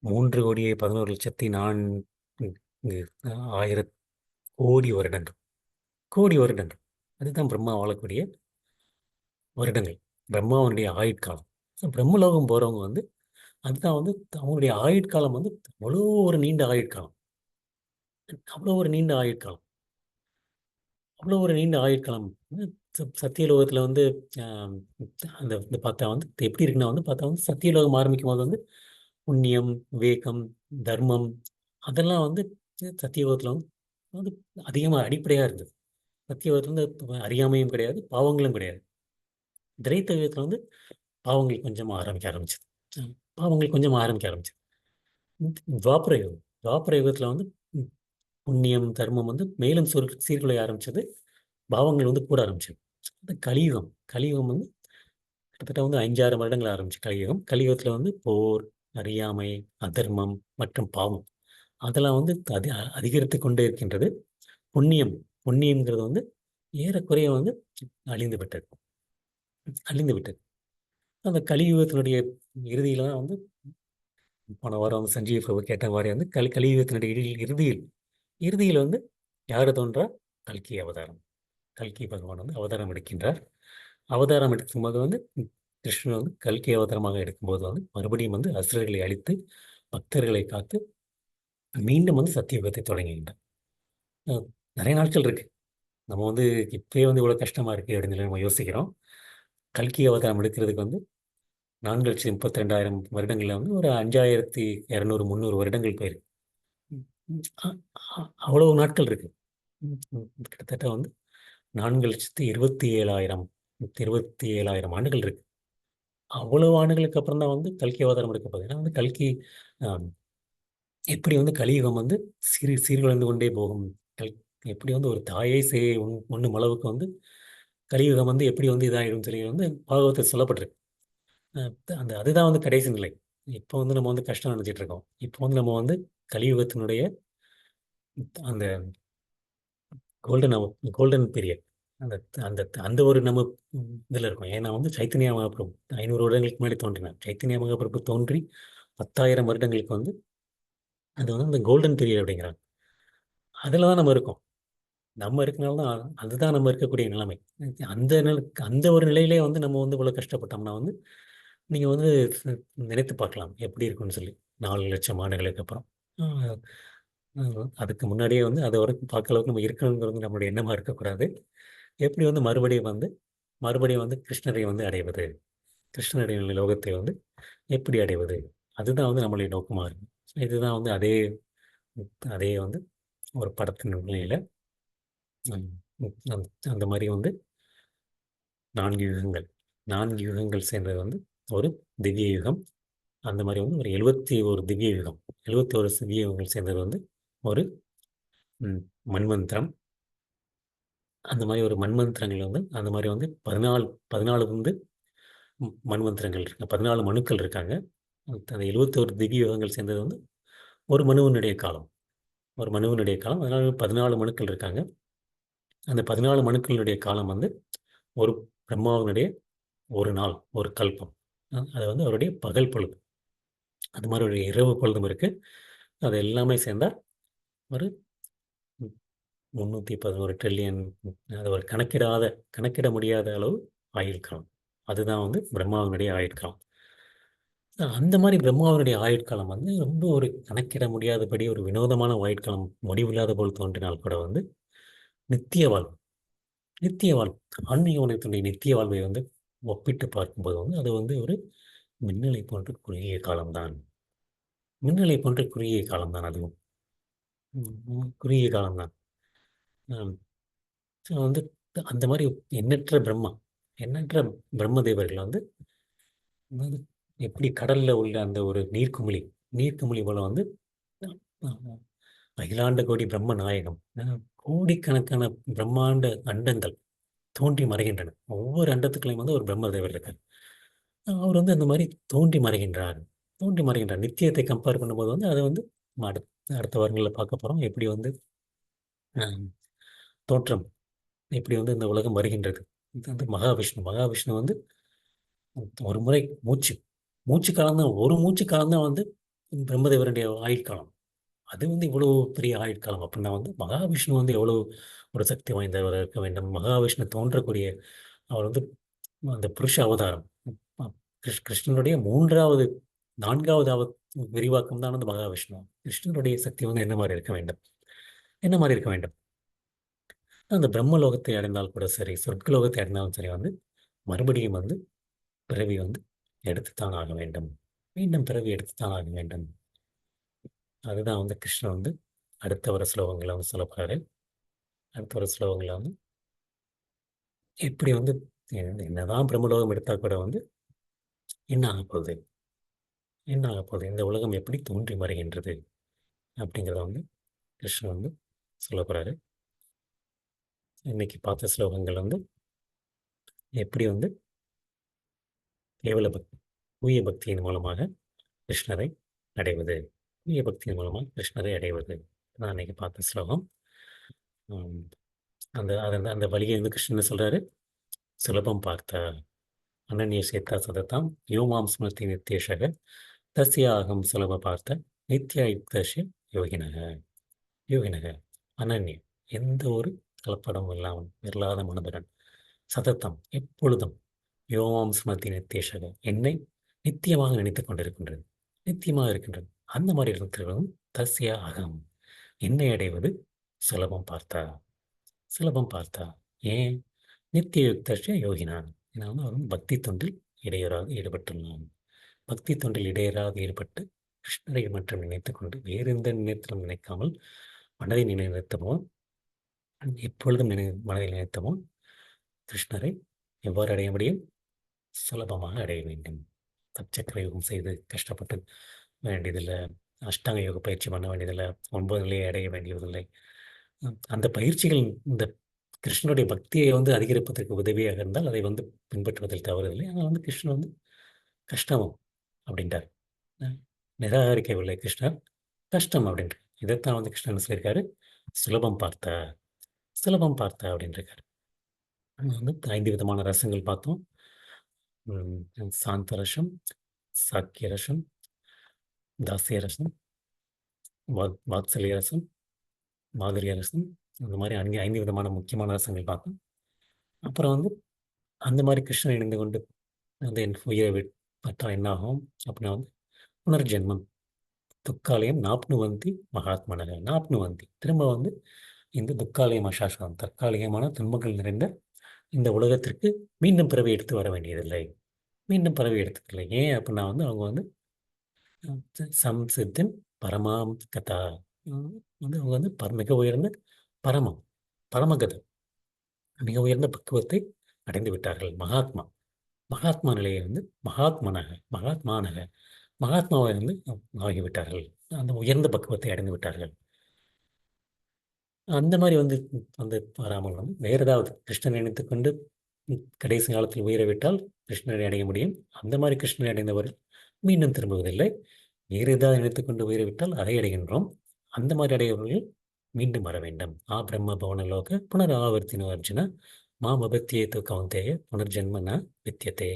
3,11,04,1000 கோடி வருடங்கள். கோடி வருடங்கள். அதுதான் பிரம்மா வாழக்கூடிய வருடங்கள். பிரம்மாவனுடைய ஆயுட்காலம். ஸோ பிரம்மலோகம் போகிறவங்க வந்து அதுதான் வந்து அவங்களுடைய ஆயுட்காலம் வந்து அவ்வளோ ஒரு நீண்ட ஆயுட்காலம். அவ்வளோ ஒரு நீண்ட ஆயுட்காலம். அவ்வளோ ஒரு நீண்ட ஆயுட்காலம். சத்தியலோகத்தில் வந்து ஆம், அந்த இது பார்த்தா வந்து எப்படி இருக்குன்னா வந்து பார்த்தா வந்து சத்தியலோகம் ஆரம்பிக்கும் போது வந்து புண்ணியம், விவேகம், தர்மம் அதெல்லாம் வந்து சத்தியலோகத்தில் வந்து வந்து அதிகமாக அடிப்படையாக இருந்தது. சத்தியலோகத்தில் வந்து அறியாமையும் கிடையாது, பாவங்களும் கிடையாது. திரைத்த யுகத்தில் வந்து பாவங்கள் கொஞ்சமாக ஆரம்பிக்க ஆரம்பிச்சது. பாவங்கள் கொஞ்சமாக ஆரம்பிக்க ஆரம்பிச்சது. துவாபர யுகம். துவாபர யுகத்தில் வந்து ம், புண்ணியம், தர்மம் வந்து மேலும் சீர்குலைய ஆரம்பிச்சது. பாவங்கள் வந்து கூட ஆரம்பிச்சது. அந்த கலியுகம். கலியுகம் வந்து கிட்டத்தட்ட வந்து 5,6 வருடங்கள் ஆரம்பிச்சு கலியுகம். கலியுகத்தில் வந்து போர், அறியாமை, அதர்மம் மற்றும் பாவம் அதெல்லாம் வந்து அதிகரித்து கொண்டே இருக்கின்றது. புண்ணியம் புண்ணியம்ங்கிறது வந்து ஏறக்குறைய வந்து அழிந்து விட்டது. அழிந்து விட்டது. அந்த கலியுகத்தினுடைய இறுதியில தான் வந்து போன வாரம் வந்து சஞ்சீவ் பிரபு கேட்ட மாதிரி வந்து கலியுகத்தினுடைய இறுதியில் இறுதியில் வந்து யார் தோன்றா? கல்கி அவதாரம். கல்கி பகவான் வந்து அவதாரம் எடுக்கின்றார். அவதாரம் எடுக்கும்போது வந்து கிருஷ்ணன் வந்து கல்கி அவதாரமாக எடுக்கும்போது வந்து மறுபடியும் வந்து அசுரர்களை அழித்து பக்தர்களை காத்து மீண்டும் வந்து சத்தியுகத்தை தொடங்குகின்றார். அஹ் நிறைய நாட்கள் இருக்கு. நம்ம வந்து இப்பயே வந்து இவ்வளோ கஷ்டமா இருக்கு அப்படின்னு சொல்லி நம்ம யோசிக்கிறோம். கல்கி அவதாரம் எடுக்கிறதுக்கு வந்து 4,32,000 வருடங்களில் வந்து ஒரு 5,200 300 வருடங்கள் போயிருக்கு. அவ்வளவு நாட்கள் இருக்கு. கிட்டத்தட்ட வந்து 4,27,000 ஆண்டுகள் இருக்கு. அவ்வளவு ஆண்டுகளுக்கு அப்புறம் தான் வந்து கல்கி அவதாரம் எடுக்கப்படுது. ஏன்னா வந்து கல்கி ஆம், எப்படி வந்து கலியுகம் வந்து சீர்குலைந்து கொண்டே போகும். கல் எப்படி வந்து ஒரு தாயை உண்ணும் அளவுக்கு வந்து கலியுகம் வந்து எப்படி வந்து இதாகிடும் சொல்லி வந்து பாகவத்தில் சொல்லப்பட்டிருக்கு. அஹ் அதுதான் வந்து கடைசி நிலை. இப்போ வந்து நம்ம வந்து கஷ்டம் நினைச்சிட்டு இருக்கோம். இப்போ வந்து நம்ம வந்து கலியுகத்தினுடைய அந்த கோல்டன் கோல்டன் பீரியட் அந்த அந்த அந்த ஒரு நம்ம இதில் இருக்கும். ஏன்னா வந்து சைத்தன்யா மகாபிரபு 500 வருடங்களுக்கு முன்னாடி தோன்றினார். சைத்தன்யா மகாபிரபு தோன்றி 10,000 வருடங்களுக்கு வந்து அது வந்து அந்த கோல்டன் பீரியட் அப்படிங்கிறாங்க. அதில் தான் நம்ம இருக்கோம். நம்ம இருக்கனால தான் அதுதான் நம்ம இருக்கக்கூடிய நிலைமை. அந்த அந்த ஒரு நிலையிலே வந்து நம்ம வந்து இவ்வளோ கஷ்டப்பட்டோம்னா வந்து நீங்கள் வந்து நினைத்து பார்க்கலாம் எப்படி இருக்குன்னு சொல்லி 4,00,000 ஆண்டுகளுக்கு அப்புறம். ஆஹ் அதுக்கு முன்னாடியே வந்து அதை வரைக்கும் பார்க்க அளவுக்கு நம்ம இருக்கணுங்கிறது நம்மளுடைய எண்ணமாக இருக்கக்கூடாது. எப்படி வந்து மறுபடியும் வந்து கிருஷ்ணரை வந்து அடைவது, கிருஷ்ணருடைய லோகத்தை வந்து எப்படி அடைவது, அதுதான் வந்து நம்மளுடைய நோக்கமாக இருக்கும். இதுதான் வந்து அதே அதே வந்து ஒரு படத்தின் நிலையில் அந்த மாதிரி வந்து 4 யுகங்கள் 4 யுகங்கள் சேர்ந்தது வந்து ஒரு திவ்ய யுகம். அந்த மாதிரி வந்து ஒரு 71 திவ்ய யுகம் 71 திவ்ய யுகங்கள் சேர்ந்தது வந்து ஒரு மன்வந்திரம். அந்த மாதிரி ஒரு மன்வந்திரங்கள் வந்து அந்த மாதிரி வந்து 14 வந்து மன்வந்திரங்கள் இருக்கு. 14 மனுக்கள் இருக்காங்க. அந்த 71 திவ்ய யுகங்கள் சேர்ந்தது வந்து ஒரு மனுவனுடைய காலம். ஒரு மனுவனுடைய காலம். அதனால 14 மனுக்கள் இருக்காங்க. அந்த 14 மனுக்களுடைய காலம் வந்து ஒரு பிரம்மாவினுடைய ஒரு நாள், ஒரு கல்பம். அது வந்து அவருடைய பகல் பொழுது. அது மாதிரி ஒரு இரவு பொழுதும் இருக்கு. அது எல்லாமே சேர்ந்தா ஒரு 311 ட்ரில்லியன், அது ஒரு கணக்கிட முடியாத அளவு ஆயுட்காலம். அதுதான் வந்து பிரம்மாவினுடைய ஆயுட்காலம். அந்த மாதிரி பிரம்மாவினுடைய ஆயுட்காலம் வந்து ரொம்ப ஒரு கணக்கிட முடியாதபடி ஒரு வினோதமான ஆயுட்காலம், முடிவில்லாத போல் தோன்றினால் கூட வந்து நித்திய வாழ்வு நித்திய வாழ்வு ஆன்மீக உலகத்தினுடைய நித்திய வாழ்வை வந்து ஒப்பிட்டு பார்க்கும்போது வந்து அது வந்து ஒரு மின்னலை போன்ற குறுகிய காலம்தான். மின்னலை போன்ற குறுகிய காலம்தான் அதுவும். குறுகிய காலம்தான். ஸோ வந்து அந்த மாதிரி எண்ணற்ற பிரம்மா, எண்ணற்ற பிரம்மதேவர்கள் வந்து அதாவது எப்படி கடல்ல உள்ள அந்த ஒரு நீர்க்குமிழி, நீர்க்குமிழி போல வந்து அஹ், அகிலாண்ட கோடி பிரம்ம நாயகம், கோடிக்கணக்கான பிரம்மாண்ட அண்டங்கள் தோன்றி மறைகின்றன. ஒவ்வொரு அண்டத்துக்குள்ளேயும் வந்து ஒரு பிரம்மதேவர் இருக்கார். அவர் வந்து அந்த மாதிரி தோன்றி மறைகின்றார். தோன்றி மறைகின்றார். நித்தியத்தை கம்பேர் பண்ணும்போது வந்து அதை வந்து நம்ம அடுத்த வாரங்களில் பார்க்க போகிறோம். எப்படி வந்து அஹ், தோற்றம் எப்படி வந்து இந்த உலகம் வருகின்றது. இது வந்து மகாவிஷ்ணு. மகாவிஷ்ணு வந்து ஒரு முறை மூச்சு மூச்சு காலம் தான், ஒரு மூச்சு காலம் தான் வந்து பிரம்மதேவருடைய ஆயுட்காலம். அது வந்து இவ்வளோ பெரிய ஆயுட்காலம் அப்படின்னா வந்து மகாவிஷ்ணு வந்து எவ்வளோ ஒரு சக்தி வாய்ந்தவர் இருக்க வேண்டும். மகாவிஷ்ணு தோன்றக்கூடிய அவர் வந்து அந்த புருஷ அவதாரம். அஹ் கிருஷ்ணனுடைய மூன்றாவது நான்காவது விரிவாக்கம் தான் வந்து மகாவிஷ்ணு. கிருஷ்ணனுடைய சக்தி வந்து என்ன மாதிரி இருக்க வேண்டும், என்ன மாதிரி இருக்க வேண்டும். அந்த பிரம்மலோகத்தை அடைந்தால் கூட சரி, சொர்க்கலோகத்தை அடைந்தாலும் சரி வந்து மறுபடியும் வந்து பிறவி வந்து எடுத்துத்தான் ஆக வேண்டும். மீண்டும் பிறவி எடுத்துத்தான் ஆக வேண்டும். அதுதான் வந்து கிருஷ்ணன் வந்து அடுத்த வர ஸ்லோகங்களை வந்து சொல்ல போறாரு. அடுத்த வர ஸ்லோகங்களை வந்து எப்படி வந்து என்னதான் பிரம்மலோகம் எடுத்தா கூட வந்து என்ன ஆக போகுது, என்ன ஆக போகுது, இந்த உலகம் எப்படி தோன்றி மறைகின்றது அப்படிங்கிறத வந்து கிருஷ்ணன் வந்து சொல்ல போறாரு. இன்னைக்கு பார்த்த ஸ்லோகங்கள் வந்து எப்படி வந்து கேவல பக்தி, தூய பக்தியின் மூலமாக கிருஷ்ணரை அடைவது, தூய பக்தியின் மூலமாக கிருஷ்ணரை அடைவது நான் இன்னைக்கு பார்த்த ஸ்லோகம். ஆம், அந்த அந்த அந்த வழியை வந்து கிருஷ்ணன் சொல்றாரு. சுலபம் பார்த்த அனன்ய சேத்தா சததாம் யோமாம் ஸ்மிருதி நித்யேஷக தஸ்யாகம் சுலப பார்த்த நித்யாயுக்தர்ஷ யோகினக. யோகினக அனன்ய, எந்த ஒரு கலப்படமும் இல்லாமல் இல்லாத மனதுடன், சதத்தம் எப்பொழுதும், யோமாம் ஸ்மிருதி நித்யேஷக என்னை நித்தியமாக நினைத்துக் கொண்டிருக்கின்றது, நித்தியமாக இருக்கின்றது. அந்த மாதிரி இருக்கிறவரும் தஸ்ய அகம் என்னை அடைவது சுலபம் பார்த்தா, சுலபம் பார்த்தா. ஏன்? நித்திய யுக்தர்ஷ யோகினான். ஏன்னா வந்து அவன் பக்தி தொண்டில் இடையூறாக ஈடுபட்டுள்ளான். பக்தி தொண்டில் இடையராக ஈடுபட்டு கிருஷ்ணரை மட்டும் நினைத்துக் கொண்டு வேறு எந்த நினைத்திலும் நினைக்காமல் மனதை நினைத்தமோ, எப்பொழுதும் மனதை நினைத்தமோ கிருஷ்ணரை எவ்வாறு அடைய முடியும்? சுலபமாக அடைய வேண்டும். தற்சக்கர யோகம் செய்து கஷ்டப்பட்டு வேண்டியதில்லை. அஷ்டாங்க யோக பயிற்சி பண்ண வேண்டியதில்லை. 9 நிலையை அடைய வேண்டியதில்லை. அந்த பயிற்சிகள் இந்த கிருஷ்ணனுடைய பக்தியை வந்து அதிகரிப்பதற்கு உதவியாக இருந்தால் அதை வந்து பின்பற்றுவதில் தவறில்லை. ஆனால் வந்து கிருஷ்ணன் வந்து கஷ்டம் அப்படின்ட்டார். அஹ் நிராகரிக்கவில்லை கிருஷ்ணர், கஷ்டம் அப்படின்ட்டு. இதைத்தான் வந்து கிருஷ்ணன் சொல்லியிருக்காரு. சுலபம் பார்த்த, சுலபம் பார்த்த அப்படின்ட்டு. வந்து 5 விதமான ரசங்கள் பார்த்தோம். சாந்த ரசம், சாக்கிய ரசம், தாசிய ரசம், வாத்சல்ய ரசம், மாதுரிய ரசம், அந்த மாதிரி 5 விதமான முக்கியமான ரசங்கள் பார்த்தோம். அப்புறம் வந்து அந்த மாதிரி கிருஷ்ணன் இணைந்து கொண்டு வந்து என் உயிரை பற்றால் என்ன ஆகும் அப்படின்னா வந்து புனர்ஜென்மம், துக்காலயம் நாப்னுவந்தி மகாத்மனக. நாப்னுவந்தி திரும்ப வந்து இந்த துக்காலயம் அசாஸ்வதம், தற்காலிகமான துன்பங்கள் நிறைந்த இந்த உலகத்திற்கு மீண்டும் பிறவி எடுத்து வர வேண்டியதில்லை. மீண்டும் பிறவி எடுத்ததில்லை. ஏன் அப்படின்னா வந்து அவங்க வந்து சம்சித்தின் பரமாம் கதா, வந்து அவங்க வந்து மிக உயர்ந்த பரமம், பரமகதம், மிக உயர்ந்த பக்குவத்தை அடைந்து விட்டார்கள். மகாத்மா, மகாத்மா நிலையை வந்து மகாத்மனக, மகாத்மானக, மகாத்மாவை வந்து ஆகிவிட்டார்கள். அந்த உயர்ந்த பக்குவத்தை அடைந்து விட்டார்கள். அந்த மாதிரி வந்து வந்து வராமல் வந்து வேறு ஏதாவது கிருஷ்ணனை நினைத்துக்கொண்டு கடைசி காலத்தில் உயிரை விட்டால் கிருஷ்ணனை அடைய முடியும். அந்த மாதிரி கிருஷ்ணனை அடைந்தவர் மீண்டும் திரும்புவதில்லை. வேறு ஏதாவது நினைத்துக்கொண்டு உயிரை விட்டால் அதை அடைகின்றோம். அந்த மாதிரி அடையவர்கள் மீண்டும் வர வேண்டும். பிரம்ம பவனலோக புனராவர்த்தினோ அர்ஜுன மாம் அபத்தியேத்து கௌந்தேய புனர்ஜென்ம ந வித்தியதே.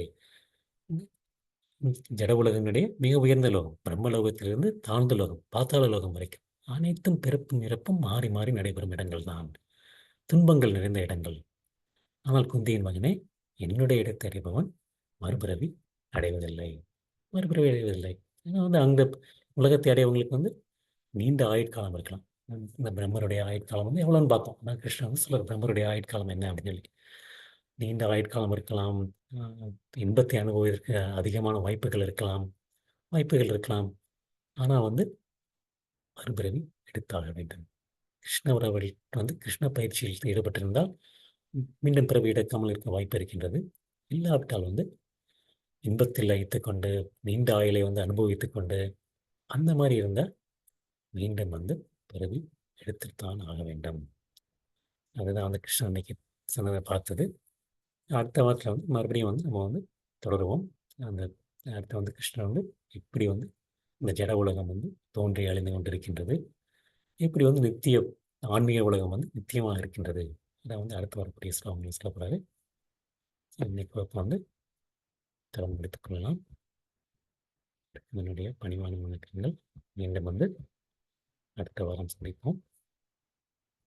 ஜட உலகங்களுடைய மிக உயர்ந்த லோகம், பிரம்மலோகத்திலிருந்து தாழ்ந்த லோகம், பாத்தாள லோகம் வரைக்கும் அனைத்தும் பிறப்பும் இறப்பும் மாறி மாறி நடைபெறும் இடங்கள் தான், துன்பங்கள் நிறைந்த இடங்கள். ஆனால் குந்தியின் மகனே, என்னுடைய இடத்தை அறிபவன் மறுபிறவி அடைவதில்லை, மறுபிறவி அடைவதில்லை. ஏன்னா வந்து அந்த உலகத்தை அடையவங்களுக்கு வந்து நீண்ட ஆயுட்காலம் இருக்கலாம். இந்த பிரம்மருடைய ஆயுட்காலம் வந்து எவ்வளோன்னு பார்த்தோம். அதான் கிருஷ்ணன் வந்து சொல்ற பிரம்மருடைய ஆயுட்காலம் என்ன அப்படின்னு சொல்லி. நீண்ட ஆயுட்காலம் இருக்கலாம், அ இன்பத்தை அனுபவிக்க அதிகமான வாய்ப்புகள் இருக்கலாம். வாய்ப்புகள் இருக்கலாம். ஆனா வந்து மறுபிறவி எடுத்தாக வேண்டும். கிருஷ்ணர் அவர்கள் வந்து கிருஷ்ண பயிற்சியில் ஈடுபட்டிருந்தால், மீண்டும் பிறவி எடுக்காமல் இருக்க வாய்ப்பு இருக்கின்றது. இல்லாவிட்டால் வந்து இன்பத்தில் லயித்துக் கொண்டு, நீண்ட ஆயுளை வந்து அனுபவித்துக் கொண்டு, அந்த மாரி இருந்தா மீண்டும் வந்து பிறவி எடுத்துத்தான் ஆக வேண்டும். அதுதான் வந்து கிருஷ்ணர் அன்னைக்கு சொன்னத பார்த்தது. அடுத்த வாரத்தில வந்து மறுபடியும் வந்து நம்ம வந்து தொடருவோம். அந்த அடுத்து வந்து கிருஷ்ணர் வந்து எப்படி வந்து இந்த ஜட உலகம் வந்து தோன்றி அழிந்து கொண்டிருக்கின்றது. எப்படி வந்து நித்திய ஆன்மீக உலகம் வந்து நித்தியமாக இருக்கின்றது. இத வந்து அடுத்து வரக்கூடிய ஸ்லோகங்கள்ல சொல்லப்போறாரு. இன்னைக்கு வகுப்ப வந்து தொடர்ந்து முடித்துக் கொள்ளலாம். என்னுடைய பணிவான வணக்கங்கள். மீண்டும் வந்து அடுத்த வாரம் சந்திப்போம்.